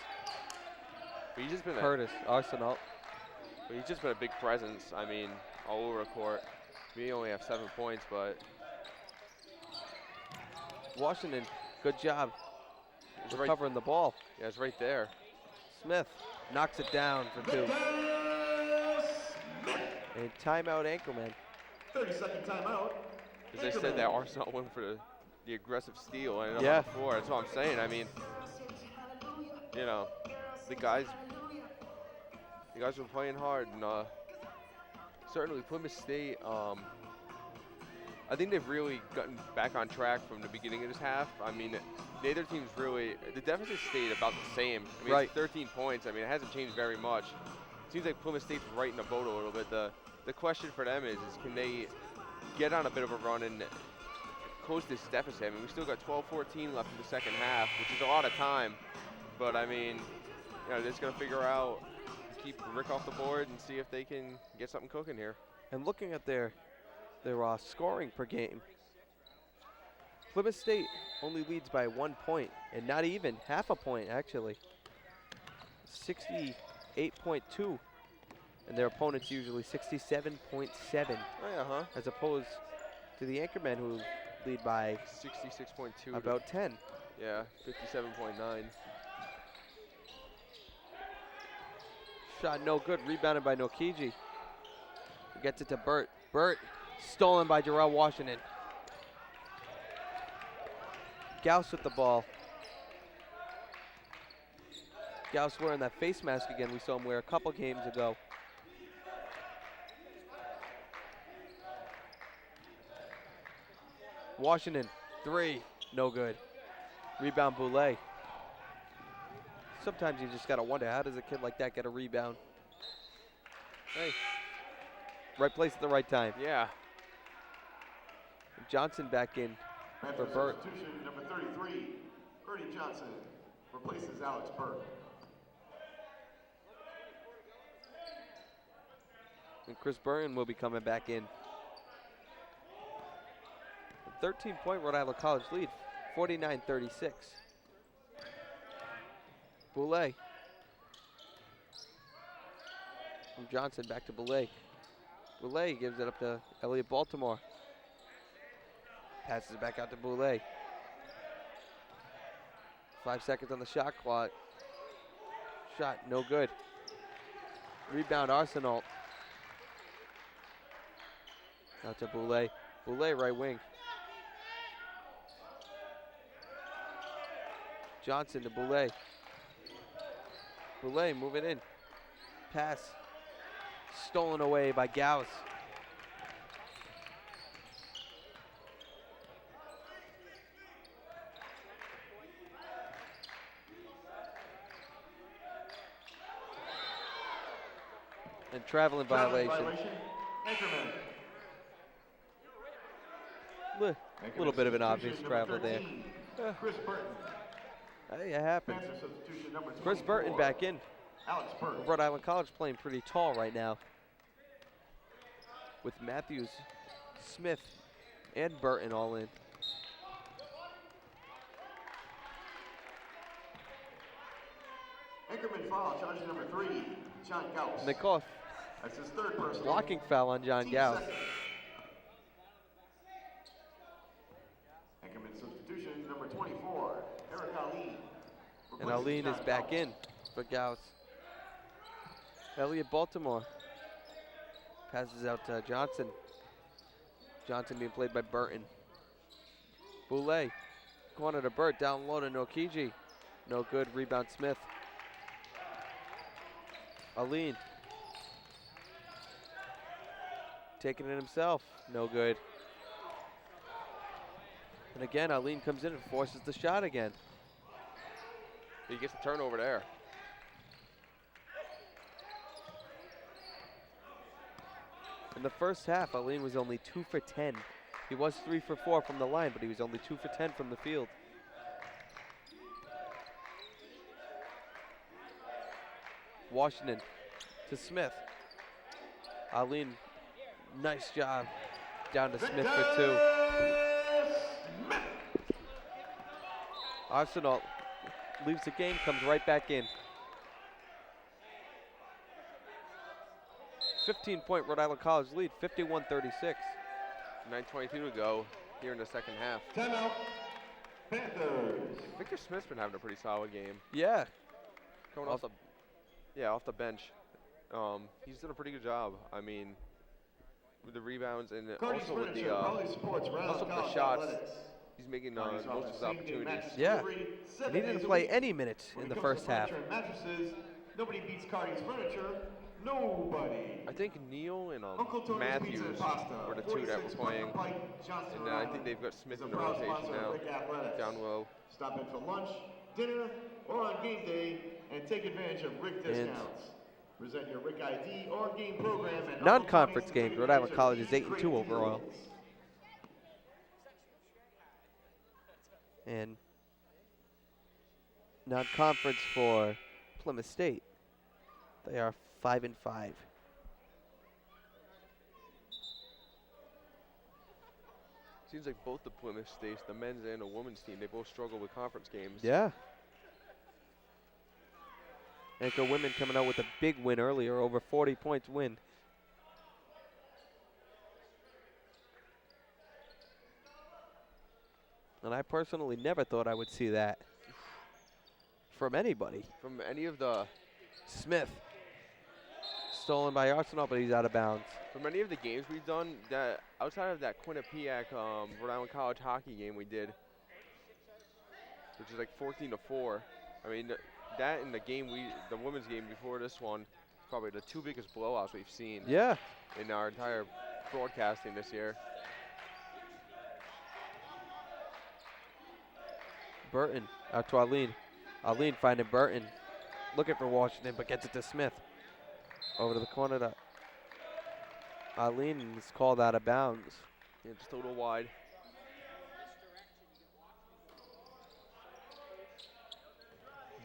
But he's just been Curtis Arsenal. But he's just been a big presence. I mean, all over the court. We only have 7 points, but Washington, good job recovering the ball. Yeah, it's right there. Smith knocks it down for 2. And timeout, Anchorman. 30-second timeout. As I said, that Arsenal went for the aggressive steal and ended up on the floor. That's what I'm saying. I mean, you know, the guys were playing hard, and certainly Plymouth State. I think they've really gotten back on track from the beginning of this half. I mean, the other teams really, the deficit stayed about the same. I mean, it's 13 points. I mean, it hasn't changed very much. It seems like Plymouth State's right in the boat a little bit. The question for them is can they get on a bit of a run and close this deficit? I mean, we still got 12-14 left in the second half, which is a lot of time. But I mean, you know, they're just gonna figure out, keep RIC off the board and see if they can get something cooking here. And looking at their scoring per game, Plymouth State only leads by 1 point, and not even half a point actually. 68.2 And their opponent's usually 67.7, Oh, yeah, huh? as opposed to the Anchormen, who lead by 66.2. about 10. Yeah, 57.9. Shot no good, rebounded by Nokiji. Gets it to Burt. Burt, stolen by Jarrell Washington. Gauss with the ball. Gauss wearing that face mask again we saw him wear a couple games ago. Washington, 3, no good. Rebound Boulay. Sometimes you just gotta wonder, how does a kid like that get a rebound? Hey, right place at the right time. Yeah. Johnson back in for Burt. Substitution number 33, Bertie Johnson replaces Alex Burt. And Chris Burton will be coming back in. 13-point Rhode Island College lead, 49-36. Boulay. From Johnson back to Boulay. Boulay gives it up to Elliott Baltimore. Passes it back out to Boulay. 5 seconds on the shot clock. Shot no good. Rebound Arsenal. Out to Boulay. Boulay right wing. Johnson to Boulay. Boulay moving in. Pass. Stolen away by Gauss. And traveling violation. Anchormen. A little bit of an obvious travel there. Chris Burton. Hey, it happens. Transfer substitution number Chris Burton 24, back in. Alex Burt. Rhode Island College playing pretty tall right now. With Matthews, Smith, and Burton all in. Anchorman foul, charge number 3, John Gauss. And they call a That's his third personal. blocking foul on John Team Gauss. second. Anchorman substitution number 24, Eric Ali. And Aline is back in for Gauss. Elliott Baltimore passes out to Johnson. Johnson being played by Burton. Boulay, corner to Burt, down low to Nokiji. No good, rebound Smith. Aline. Taking it himself, no good. And again, Aline comes in and forces the shot again. He gets a turnover there. In the first half, Aline was only 2 for 10. He was 3 for 4 from the line, but he was only 2 for 10 from the field. Washington to Smith. Aline, nice job. Down to Smith for 2. Arsenal leaves the game, comes right back in. 15-point Rhode Island College lead, 51-36. 9:22 to go here in the second half. Timeout. Panthers. Victor Smith's been having a pretty solid game. Yeah, Coming off the bench. He's done a pretty good job. I mean, with the rebounds and Cody's also with Furniture, the Poly Sports, Rhode also Island with the College shots. Athletics. He's making Cody's most of his offers opportunities. mattress Yeah. delivery, and 7 he days didn't a play week. any minutes When in it the comes to first half. furniture and mattresses, nobody beats Cody's Furniture. Nobody. I think Neal and Uncle Tony's Matthews Pizza and Pasta, were the two that were 46 playing. Putnam Pike, Johnston, And Rhode I Island. think they've got Smith Is a in the proud rotation sponsor of now. RIC Athletics. Down low. Stop in for lunch, dinner, or on game day, and take advantage of RIC discounts. Present your RIC ID or game program at Non-conference games, Rhode Island College is 8-2 overall. And non-conference for Plymouth State, they are 5-5. Seems like both the Plymouth States, the men's and the women's team, they both struggle with conference games. Yeah. Anchor women coming out with a big win earlier, over 40 points win. And I personally never thought I would see that from anybody. From any of the Smith, stolen by Arsenal, but he's out of bounds. From any of the games we've done, that outside of that Quinnipiac Rhode Island College hockey game we did, which is like 14-4. I mean, that and the women's game before this one, probably the two biggest blowouts we've seen. Yeah. In our entire broadcasting this year. Burton out to Arlene. Arlene finding Burton, looking for Washington, but gets it to Smith. Over to the corner to Arlene, and is called out of bounds. Yeah, just a little wide.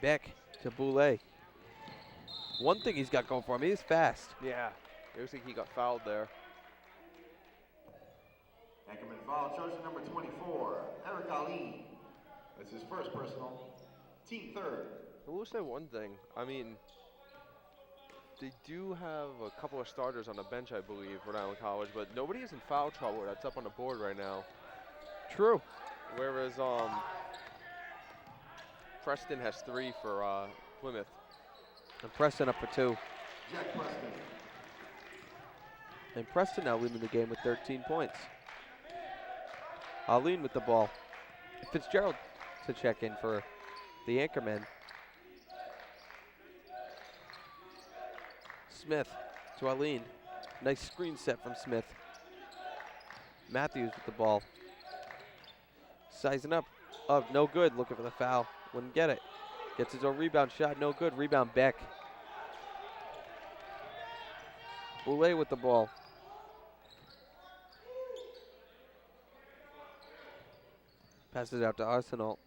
Beck to Boulay. One thing he's got going for him, he's fast. Yeah, it looks like he got fouled there. Anchorman foul charge number 24, Eric Ali. That's his first personal. Team third. I will say one thing. I mean, they do have a couple of starters on the bench, I believe, Rhode Island College, but nobody is in foul trouble. That's up on the board right now. True. Whereas Preston has 3 for Plymouth. And Preston up for 2. Jack Preston. And Preston now leading the game with 13 points. Arlene with the ball. Fitzgerald to check in for the Anchormen. Smith to Arlene. Nice screen set from Smith. Matthews with the ball. Sizing up. Oh, no good. Looking for the foul. Wouldn't get it. Gets his own rebound shot. No good. Rebound Beck. Boulay with the ball. Passes out to Arsenal.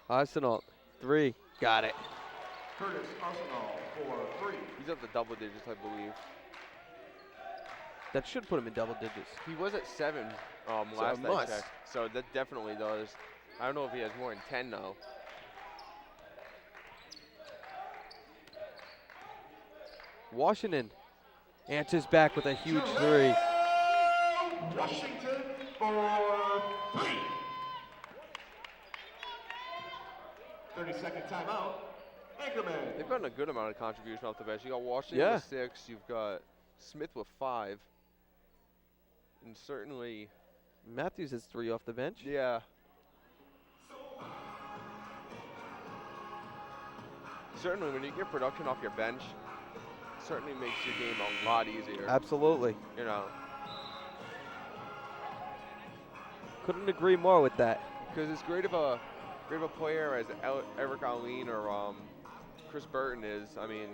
Arsenal, 3. Got it. Curtis Arsenal for 3. He's up to double digits, I believe. That should put him in double digits. He was at 7 last I checked, so that definitely does. I don't know if he has more than 10 though. Washington answers back with a huge 3. Washington for 3. 30-second timeout. Anchorman. They've gotten a good amount of contribution off the bench. You got Washington Yeah. with 6. You've got Smith with 5. And certainly, Matthews has 3 off the bench. yeah. Certainly, when you get production off your bench, certainly makes your game a lot easier. Absolutely. You know, Couldn't agree more with that. because as great of a player as Eric Alleen or Chris Burton is, I mean,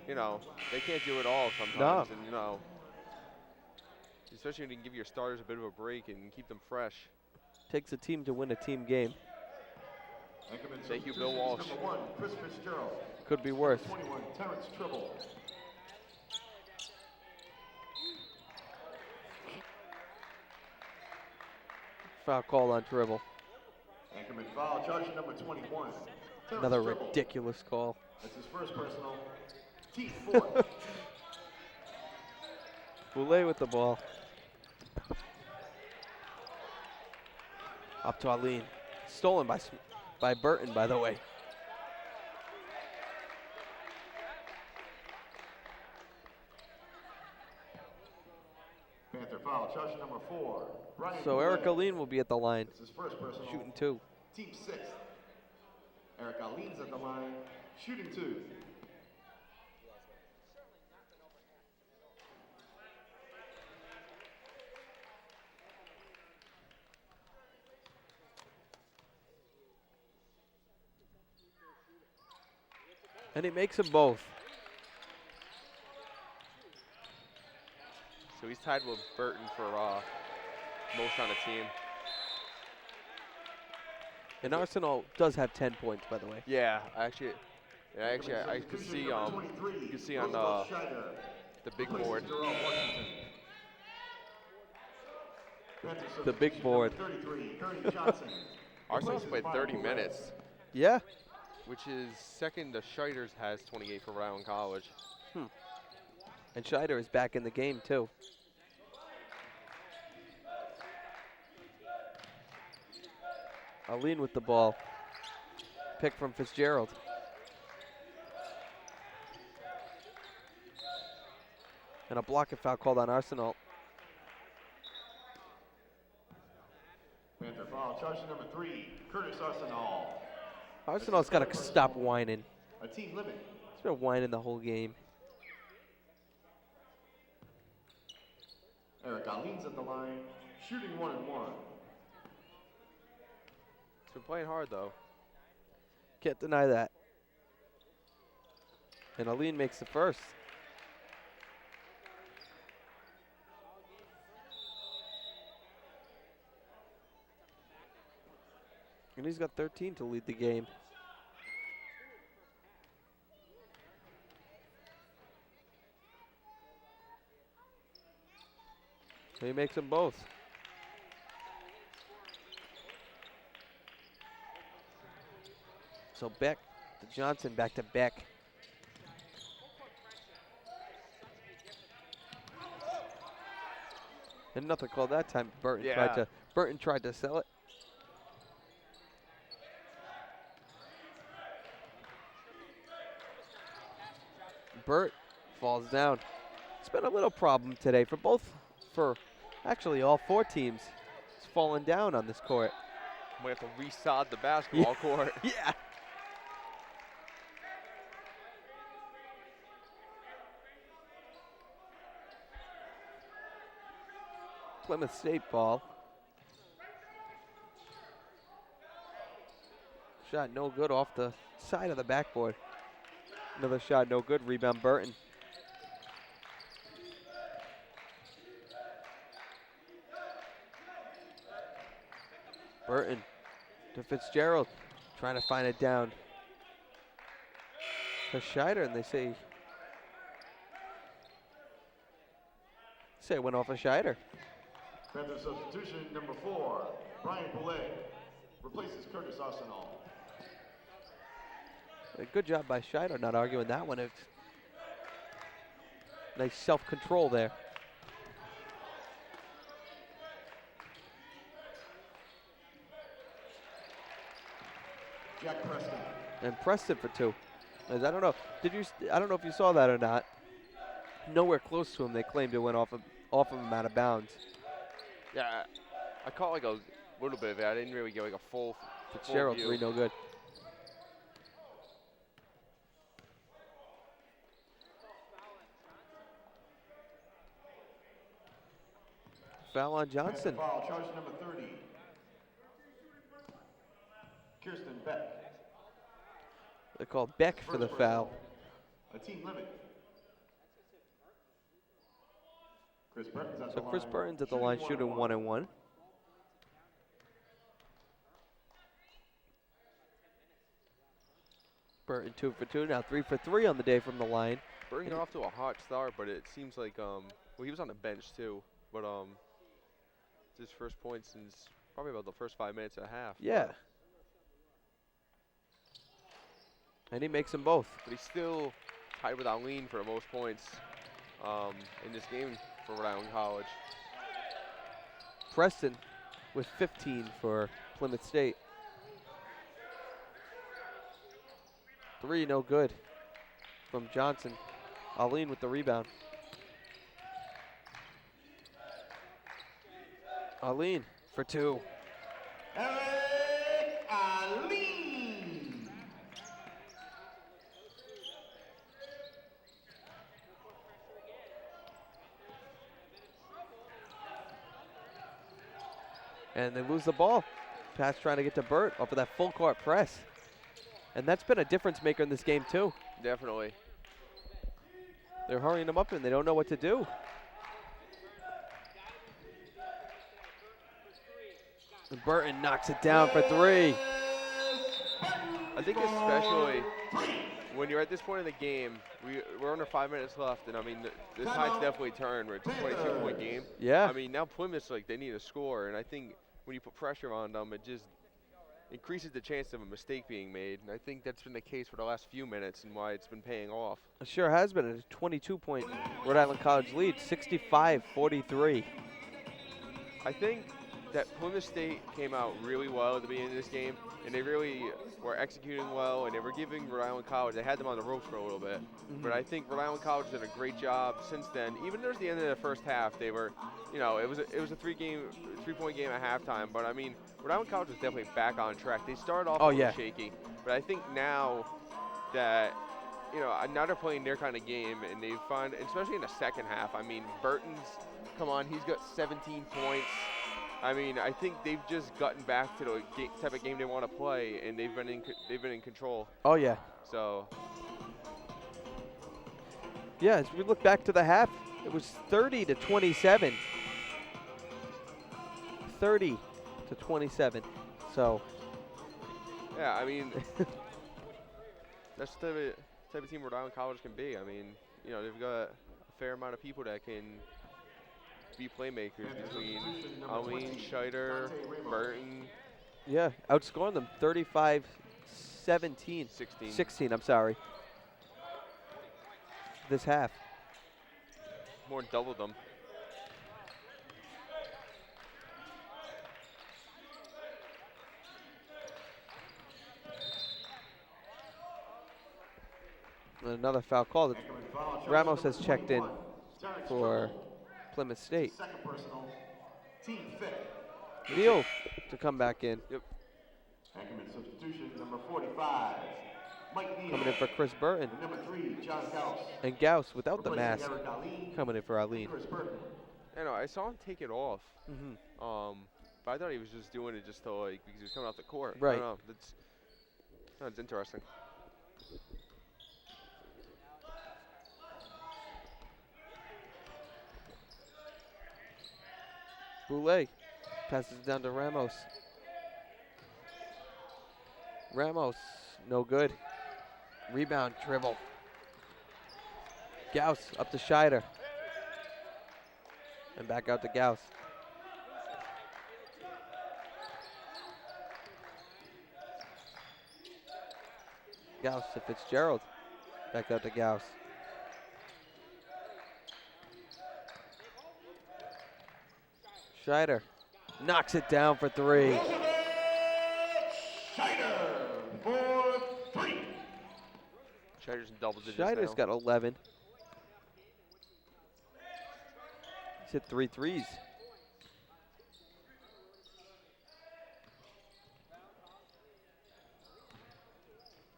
you know, they can't do it all sometimes. No. And, you know, especially when you can give your starters a bit of a break and keep them fresh. Takes a team to win a team game. Anchorman Thank you, Bill Walsh. Number 1, Chris Fitzgerald. Could be worse. 21, Terrence Tribble. Foul call on Tribble. Anchorman foul charge number 21. Terrence Another Tribble. ridiculous call. That's his first personal. Team 4. Boulay with the ball. Up to Arlene. Stolen by Burton, by the way. Panther foul charge number 4. Brian So Eric Boulay. Arlene will be at the line, That's his first personal. shooting 2. Team 6. Eric Alleen's at the line, shooting 2. And he makes them both. So he's tied with Burton for most on the team. And Arsenal does have 10 points, by the way. Yeah, I could see you could see on the big board. The big board. 33, Kearney Johnson. Arsenal's played 30 minutes, Yeah. which is second to Scheiter's has 28 for Rhode Island College. And Scheider is back in the game, too. Aline with the ball. Pick from Fitzgerald. And a blocking foul called on Arsenal. Panther foul, charge number 3, Curtis Arsenal. Arsenal's got to stop whining. A team limit. He's been whining the whole game. Eric Aline's at the line, shooting 1 and 1. He's been playing hard though. Can't deny that. And Aline makes the first. And he's got 13 to lead the game. So he makes them both. So Beck to Johnson, back to Beck. And nothing called that time. Burton tried to sell it. Burt falls down. It's been a little problem today for actually all 4 teams. It's fallen down on this court. We have to resod the basketball court. Yeah. Plymouth State ball. Shot no good off the side of the backboard. Another shot no good. Rebound Burton. Burton to Fitzgerald, trying to find it down to Scheider, and they say it went off of Scheider. Panther substitution number 4, Brian Poulet, replaces Curtis Arsenal. A good job by Scheider not arguing that one. Nice self-control there. Jack Preston. And Preston for 2. As I don't know. I don't know if you saw that or not. Nowhere close to him. They claimed it went off of him out of bounds. Yeah, I caught like a little bit of it. I didn't really get like a full Fitzgerald view. 3, no good. Foul on Johnson. Foul, charge number 30. Kirsten Beck. They called Beck for the First foul. personal. A team limit. Chris Burton's at So the Chris line. Burton's at the line shooting 1 and 1. Burton 2 for 2, now 3 for 3 on the day from the line. Burton got off to a hot start, but it seems like well, he was on the bench too, but it's his first point since probably about the first 5 minutes and a half. Yeah. And he makes them both. But he's still tied with Aline for the most points in this game for Rhode Island College. Preston with 15 for Plymouth State. 3, no good from Johnson. Aline with the rebound. Aline for 2. Eric Aline. And they lose the ball. Pass trying to get to Burt off of that full court press. And that's been a difference maker in this game too. Definitely. They're hurrying them up and they don't know what to do. And Burton knocks it down for 3. I think especially when you're at this point in the game, we're under 5 minutes left, and I mean the tide's definitely turned. It's a 22-point game. Yeah. I mean now Plymouth's like they need a score, and I think when you put pressure on them, it just increases the chance of a mistake being made. And I think that's been the case for the last few minutes and why it's been paying off. It sure has been a 22-point Rhode Island College lead, 65-43. I think that Plymouth State came out really well at the beginning of this game, and they really were executing well, and they were giving Rhode Island College, they had them on the ropes for a little bit. But I think Rhode Island College did a great job since then. Even towards the end of the first half, they were, you know, it was a three-point game at halftime. But I mean, Rhode Island College was definitely back on track. They started off a little shaky, but I think now that, you know, now they're playing their kind of game, and they find, especially in the second half. I mean, Burton's, come on, he's got 17 points. I mean, I think they've just gotten back to the type of game they want to play, and they've been in control. Oh yeah. So. Yeah, as we look back to the half, it was 30-27. 30-27. So. Yeah, I mean, that's the type of team Rhode Island College can be. I mean, you know, they've got a fair amount of people that can be playmakers between Aline, Scheider, Burton. Yeah, outscoring them 35-17. 16, I'm sorry. This half. More than doubled them. Another foul call. Ramos has checked in for Plymouth State. Second personal, team fit. Neal to come back in. Yep. Anchormen substitution, number 45, Mike Neal. Coming in for Chris Burton. Number 3, John Gauss. And Gauss without the Replacing mask. Eric Ali, Coming in for Aline. Chris Burton. I know, I saw him take it off. But I thought he was just doing it just to, like, because he was coming off the court. Right. I don't know. That's interesting. Boulay passes it down to Ramos. Ramos, no good. Rebound, dribble. Gauss up to Scheider. And back out to Gauss. Gauss to Fitzgerald. Back out to Gauss. Scheider knocks it down for three. Scheider for 3. Scheider's in double digits Scheider's now. got 11. He's hit 3 threes.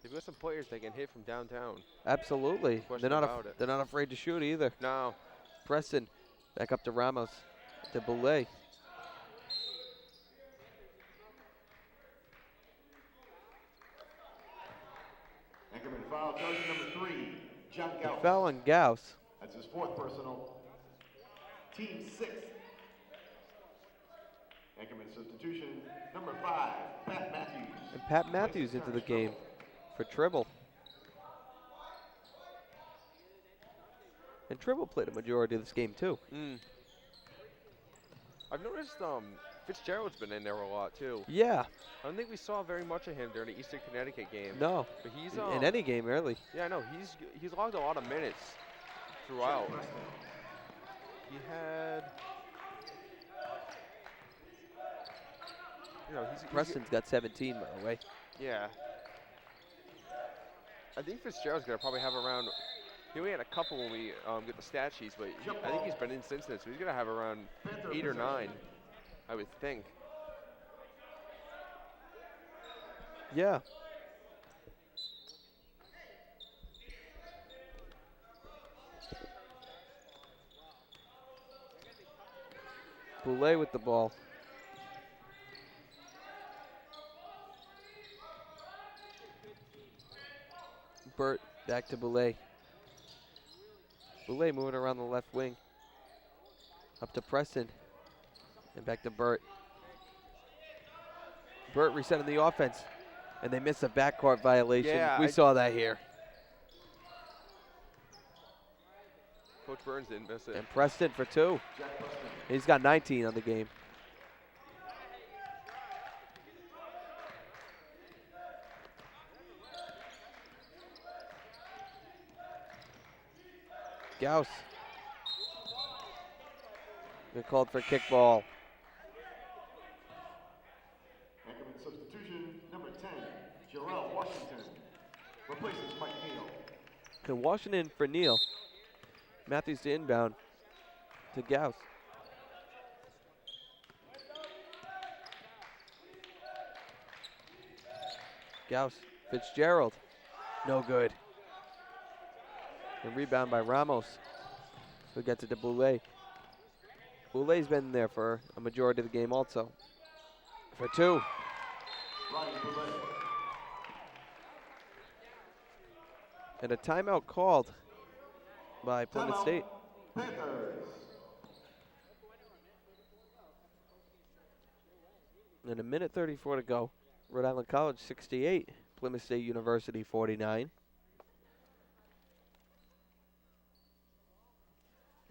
They've got some players that can hit from downtown. Absolutely. Question They're about it. not afraid to shoot either. No. Preston back up to Ramos. To Boulay. Anchorman foul, charge number 3, John Gauss. Foul on Gauss. That's his 4th personal. Team 6. Anchorman substitution, number 5, Pat Matthews. And Pat Matthews into the game for Tribble. And Tribble played a majority of this game too. I've noticed Fitzgerald's been in there a lot too. Yeah. I don't think we saw very much of him during the Eastern Connecticut game. No. But he's In any game, really. Yeah, I know. He's logged a lot of minutes throughout. He had, you know, Preston's got 17, by the way. Yeah. I think Fitzgerald's gonna probably have around. He only had a couple when we get the stat sheets, but I think he's been in since then, so he's gonna have around 8 or 9, I would think. Yeah. Boulay with the ball. Burt back to Boulay. Boulay moving around the left wing. Up to Preston. And back to Burt. Burt resetting the offense. And they missed a backcourt violation. Yeah, we saw that here. Coach Burns didn't miss it. And Preston for 2. He's got 19 on the game. Gauss. They're called for kickball. Anchorman substitution number 10, Jarrell Washington, replaces Mike Neal. And Washington for Neal. Matthews to inbound to Gauss. Gauss, Fitzgerald, no good. And rebound by Ramos, who gets it to Boulay. Boulay's been there for a majority of the game also. For two. Ryan Boulay. And a timeout called by Plymouth Timeout, State. Panthers. And a minute 34 to go. Rhode Island College 68, Plymouth State University 49.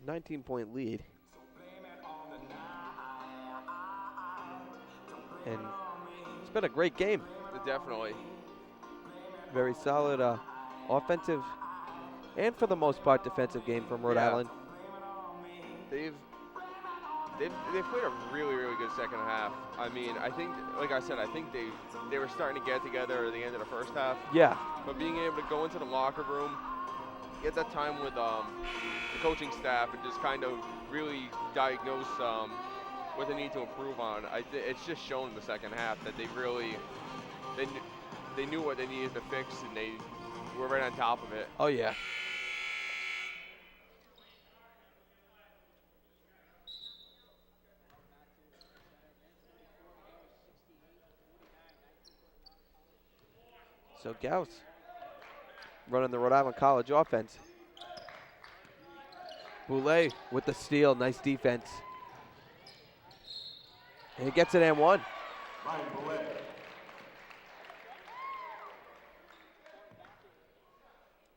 19-point lead. And it's been a great game. Definitely. Very solid offensive and for the most part defensive game from Rhode Yeah. Island. They've played a really, really good second half. I mean, I think, like I said, I think they were starting to get together at the end of the first half. Yeah, But being able to go into the locker room, get that time with the coaching staff, and just kind of really diagnose what they need to improve on. It's just shown in the second half that they really they knew what they needed to fix, and they were right on top of it. oh yeah. So Gauss running the Rhode Island College offense. Boulay with the steal, nice defense. And he gets it and one. Ryan Boulay.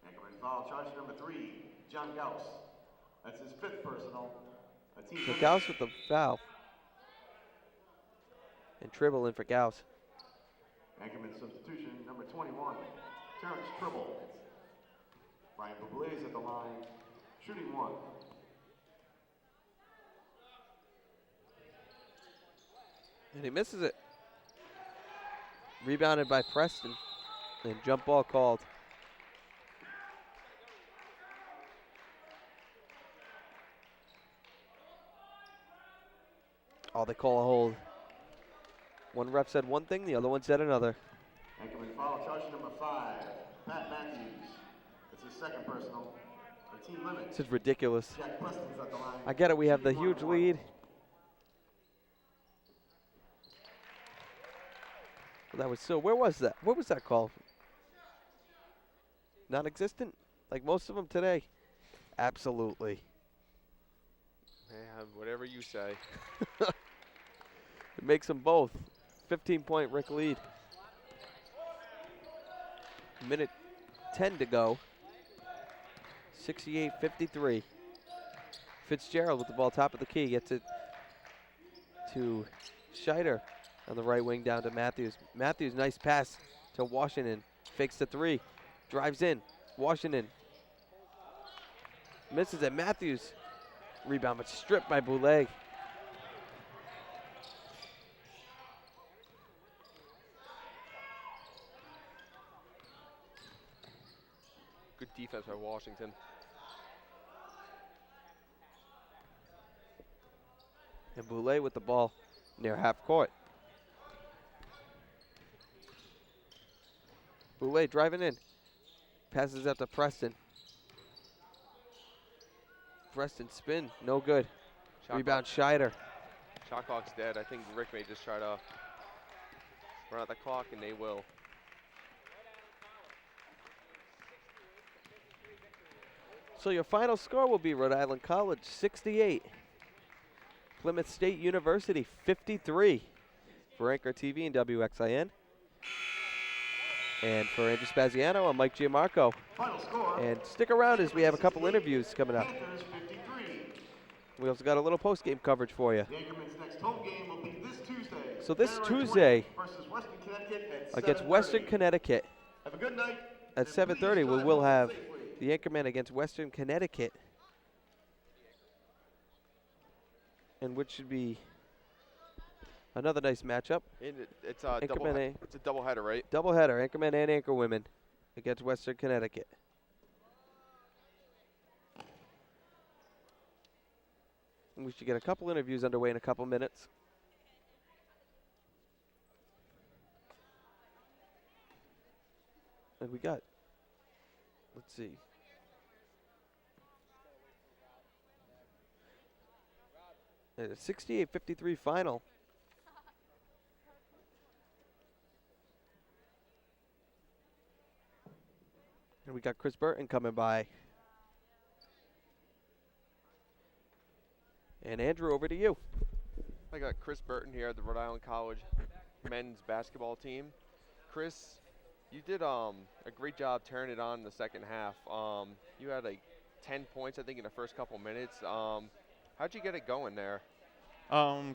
Anchorman foul charge number 3, John Gauss. That's his 5th personal. A team So limit. Gauss with the foul. And Tribble in for Gauss. Anchorman substitution number 21, Terrence Tribble. Ryan Boulay is at the line, shooting 1. And he misses it. Rebounded by Preston. And jump ball called. Oh, they call a hold. One ref said one thing, the other one said another. Anchorman foul charge number 5, Pat Matthews. That's his 2nd personal. A team limit. This is ridiculous. Jack Preston's at the line. I get it, we have the shooting huge 1-1. lead. Well, that was so, where was that? What was that call? Non-existent? Like most of them today? Absolutely. Man, whatever you say. It makes them both. 15-point RIC lead. Minute 10 to go. 68-53. Fitzgerald with the ball top of the key. Gets it to Scheider on the right wing down to Matthews. Matthews, nice pass to Washington. Fakes the 3. Drives in. Washington. Misses it. Matthews. Rebound, but stripped by Boulay. Good defense by Washington. And Boulay with the ball near half court. Boulay driving in. Passes out to Preston. Preston spin, no good. Rebound Scheider. Shot clock's dead. I think Rick may just try to run out the clock, and they will. So your final score will be Rhode Island College 68. Plymouth State University 53. For Anchor TV and WXIN. And for Andrew Spaziano, I'm Mike Giamarco. Final score. And stick around as we have a couple interviews coming up. Panthers 53. We also got a little post-game coverage for you. The Anchorman's next home game will be this Tuesday. So this January Tuesday 20th versus Western Connecticut at Against 7:30. Western Connecticut Have a good night. at and 7:30, please we drive will home have safely. the Anchormen against Western Connecticut and which should be another nice matchup. And it's a Anchormen it's a doubleheader, right? doubleheader, Anchormen and Anchorwomen against Western Connecticut. And we should get a couple interviews underway in a couple minutes. And we got, let's see. And a 68-53 final. And we got Chris Burton coming by. And Andrew, over to you. I got Chris Burton here, the Rhode Island College men's basketball team. Chris, you did a great job turning it on in the second half. You had like 10 points, I think, in the first couple minutes. How'd you get it going there?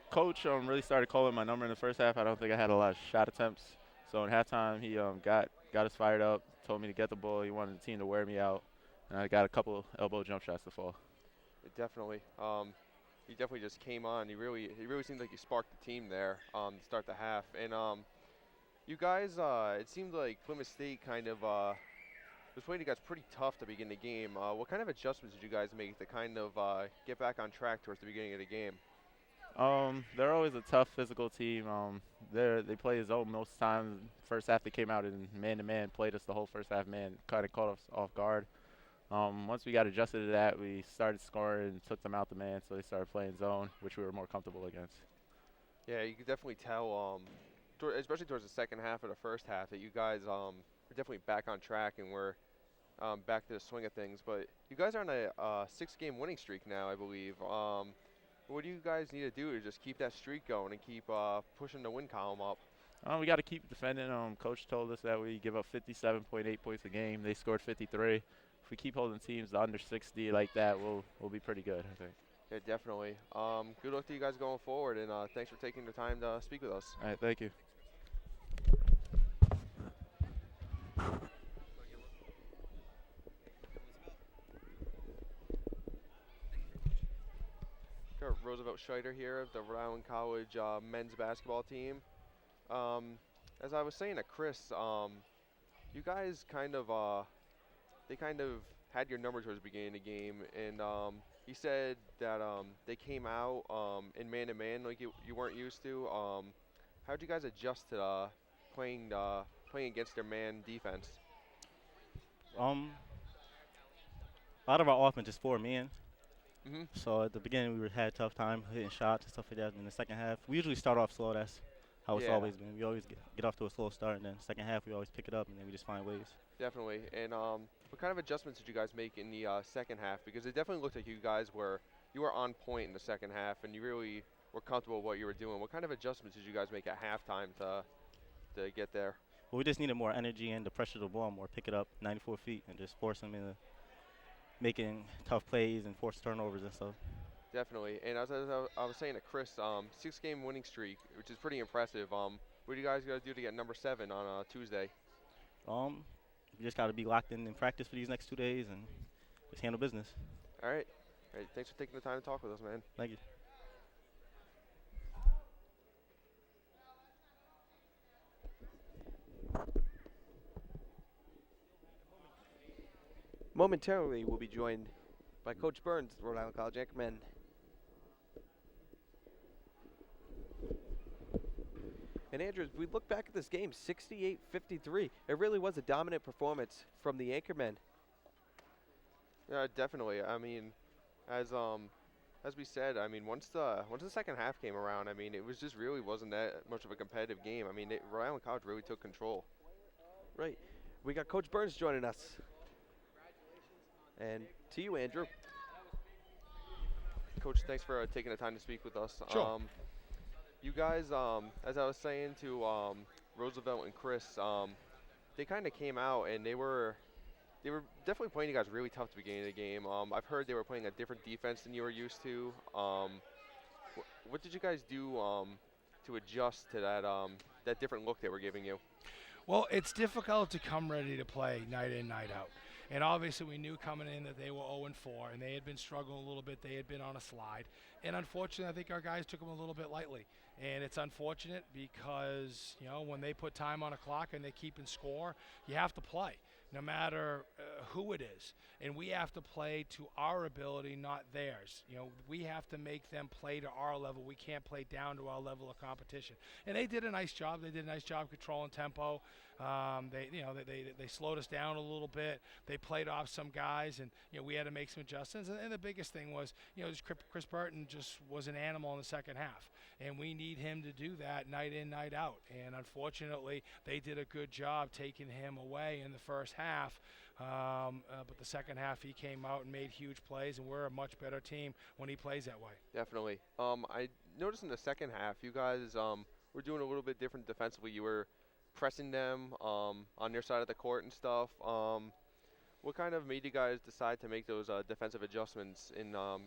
Coach really started calling my number in the first half. I don't think I had a lot of shot attempts. So in halftime, he got us fired up, told me to get the ball. He wanted the team to wear me out. And I got a couple elbow jump shots to fall. Definitely. You definitely just came on. You really seemed like you sparked the team there to start the half. And you guys, it seemed like Plymouth State kind of was playing you guys pretty tough to begin the game. What kind of adjustments did you guys make to kind of get back on track towards the beginning of the game? They're always a tough physical team. They play zone most of the time. First half they came out in man-to-man, played us the whole first half man, kind of caught us off guard. Once we got adjusted to that, we started scoring and took them out the man, so they started playing zone, which we were more comfortable against. Yeah, you could definitely tell, especially towards the second half of the first half, that you guys were definitely back on track and were back to the swing of things. But you guys are on a 6-game winning streak now, I believe. What do you guys need to do to just keep that streak going and keep pushing the win column up? We got to keep defending. Coach told us that we give up 57.8 points a game. They scored 53. If we keep holding teams to under 60 like that, we'll be pretty good, I think. Yeah, definitely. Good luck to you guys going forward, and thanks for taking the time to speak with us. All right, thank you. Got Roosevelt Scheider here of the Rhode Island College men's basketball team. As I was saying to Chris, you guys kind of had your number towards the beginning of the game, and he said that they came out in man-to-man like you weren't used to. How'd you guys adjust to playing against their man defense? A lot of our offense is 4 men. Mm-hmm. So at the beginning we had a tough time hitting shots and stuff like that. In the second half, we usually start off slow. That's how it's always been. We always get off to a slow start, and then second half we always pick it up, and then we just find ways. Definitely. And what kind of adjustments did you guys make in the second half? Because it definitely looked like you were on point in the second half, and you really were comfortable with what you were doing. What kind of adjustments did you guys make at halftime to get there? Well, we just needed more energy and to pressure the ball more, pick it up 94 feet, and just force them into making tough plays and force turnovers and stuff. Definitely. And as I was saying to Chris, 6-game winning streak, which is pretty impressive. What do you guys got to do to get number 7 on Tuesday? We just got to be locked in practice for these next 2 days and just handle business. All right. Thanks for taking the time to talk with us, man. Thank you. Momentarily, we'll be joined by Coach Burns, Rhode Island College Anchormen. And Andrew, as we look back at this game, 68-53, it really was a dominant performance from the Anchormen. Yeah, definitely. I mean, as we said, I mean, once the second half came around, I mean, it was just really wasn't that much of a competitive game. I mean, Rhode Island College really took control. Right. We got Coach Burns joining us. And to you, Andrew. Coach, thanks for taking the time to speak with us. Sure. You guys, as I was saying to Roosevelt and Chris, they kind of came out and they were definitely playing you guys really tough at the beginning of the game. I've heard they were playing a different defense than you were used to. What did you guys do to adjust to that different look they were giving you? Well, it's difficult to come ready to play night in, night out. And obviously we knew coming in that they were 0-4, and they had been struggling a little bit. They had been on a slide. And unfortunately, I think our guys took them a little bit lightly. And it's unfortunate because, you know, when they put time on a clock and they keep in score, you have to play, no matter who it is. And we have to play to our ability, not theirs. You know, we have to make them play to our level. We can't play down to our level of competition. And they did a nice job. They did a nice job controlling tempo. They slowed us down a little bit. They played off some guys, and you know, we had to make some adjustments. And the biggest thing was, you know, just Chris Burton just was an animal in the second half, and we need him to do that night in, night out. And unfortunately, they did a good job taking him away in the first half. But the second half, he came out and made huge plays, and we're a much better team when he plays that way. Definitely. I noticed in the second half, you guys were doing a little bit different defensively. You were pressing them on their side of the court and stuff. What kind of made you guys decide to make those defensive adjustments,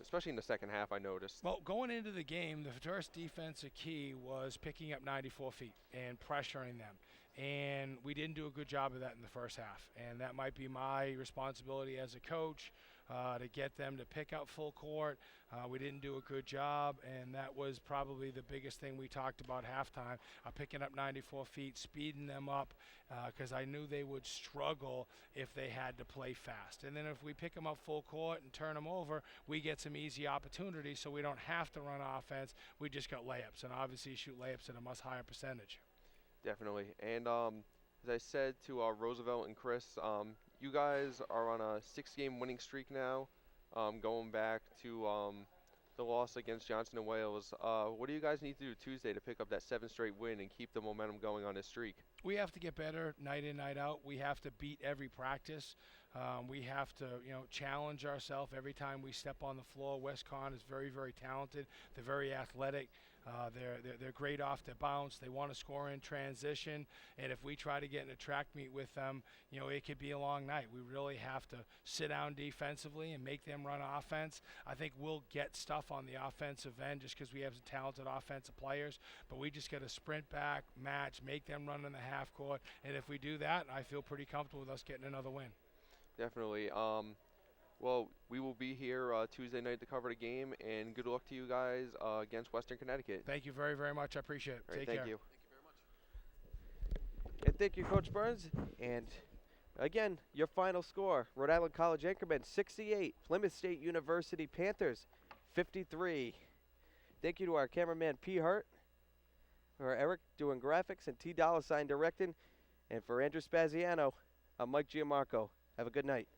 especially in the second half, I noticed? Well, going into the game, the first defensive key was picking up 94 feet and pressuring them. And we didn't do a good job of that in the first half. And that might be my responsibility as a coach, to get them to pick up full court. We didn't do a good job, and that was probably the biggest thing we talked about halftime, picking up 94 feet, speeding them up, because I knew they would struggle if they had to play fast. And then if we pick them up full court and turn them over, we get some easy opportunities, so we don't have to run offense. We just got layups, and obviously shoot layups at a much higher percentage. Definitely. And as I said to Roosevelt and Chris, you guys are on a 6-game winning streak now, going back to the loss against Johnson and Wales. What do you guys need to do Tuesday to pick up that 7th straight win and keep the momentum going on this streak? We have to get better night in, night out. We have to beat every practice. We have to, you know, challenge ourselves every time we step on the floor. WestCon is very, very talented. They're very athletic. They're great off the bounce. They want to score in transition, and if we try to get in a track meet with them, you know, it could be a long night. We really have to sit down defensively and make them run offense. I think we'll get stuff on the offensive end just because we have some talented offensive players, but we just got to sprint back, match, make them run in the half court, and if we do that, I feel pretty comfortable with us getting another win. Definitely. Well, we will be here Tuesday night to cover the game, and good luck to you guys against Western Connecticut. Thank you very, very much. I appreciate it. All right, Take thank care. you. And thank you, Coach Burns. And again, your final score, Rhode Island College Anchormen 68, Plymouth State University Panthers 53. Thank you to our cameraman P. Hurt, for Eric doing graphics, and T. Dollar Sign directing. And for Andrew Spaziano, I'm Mike Giamarco. Have a good night.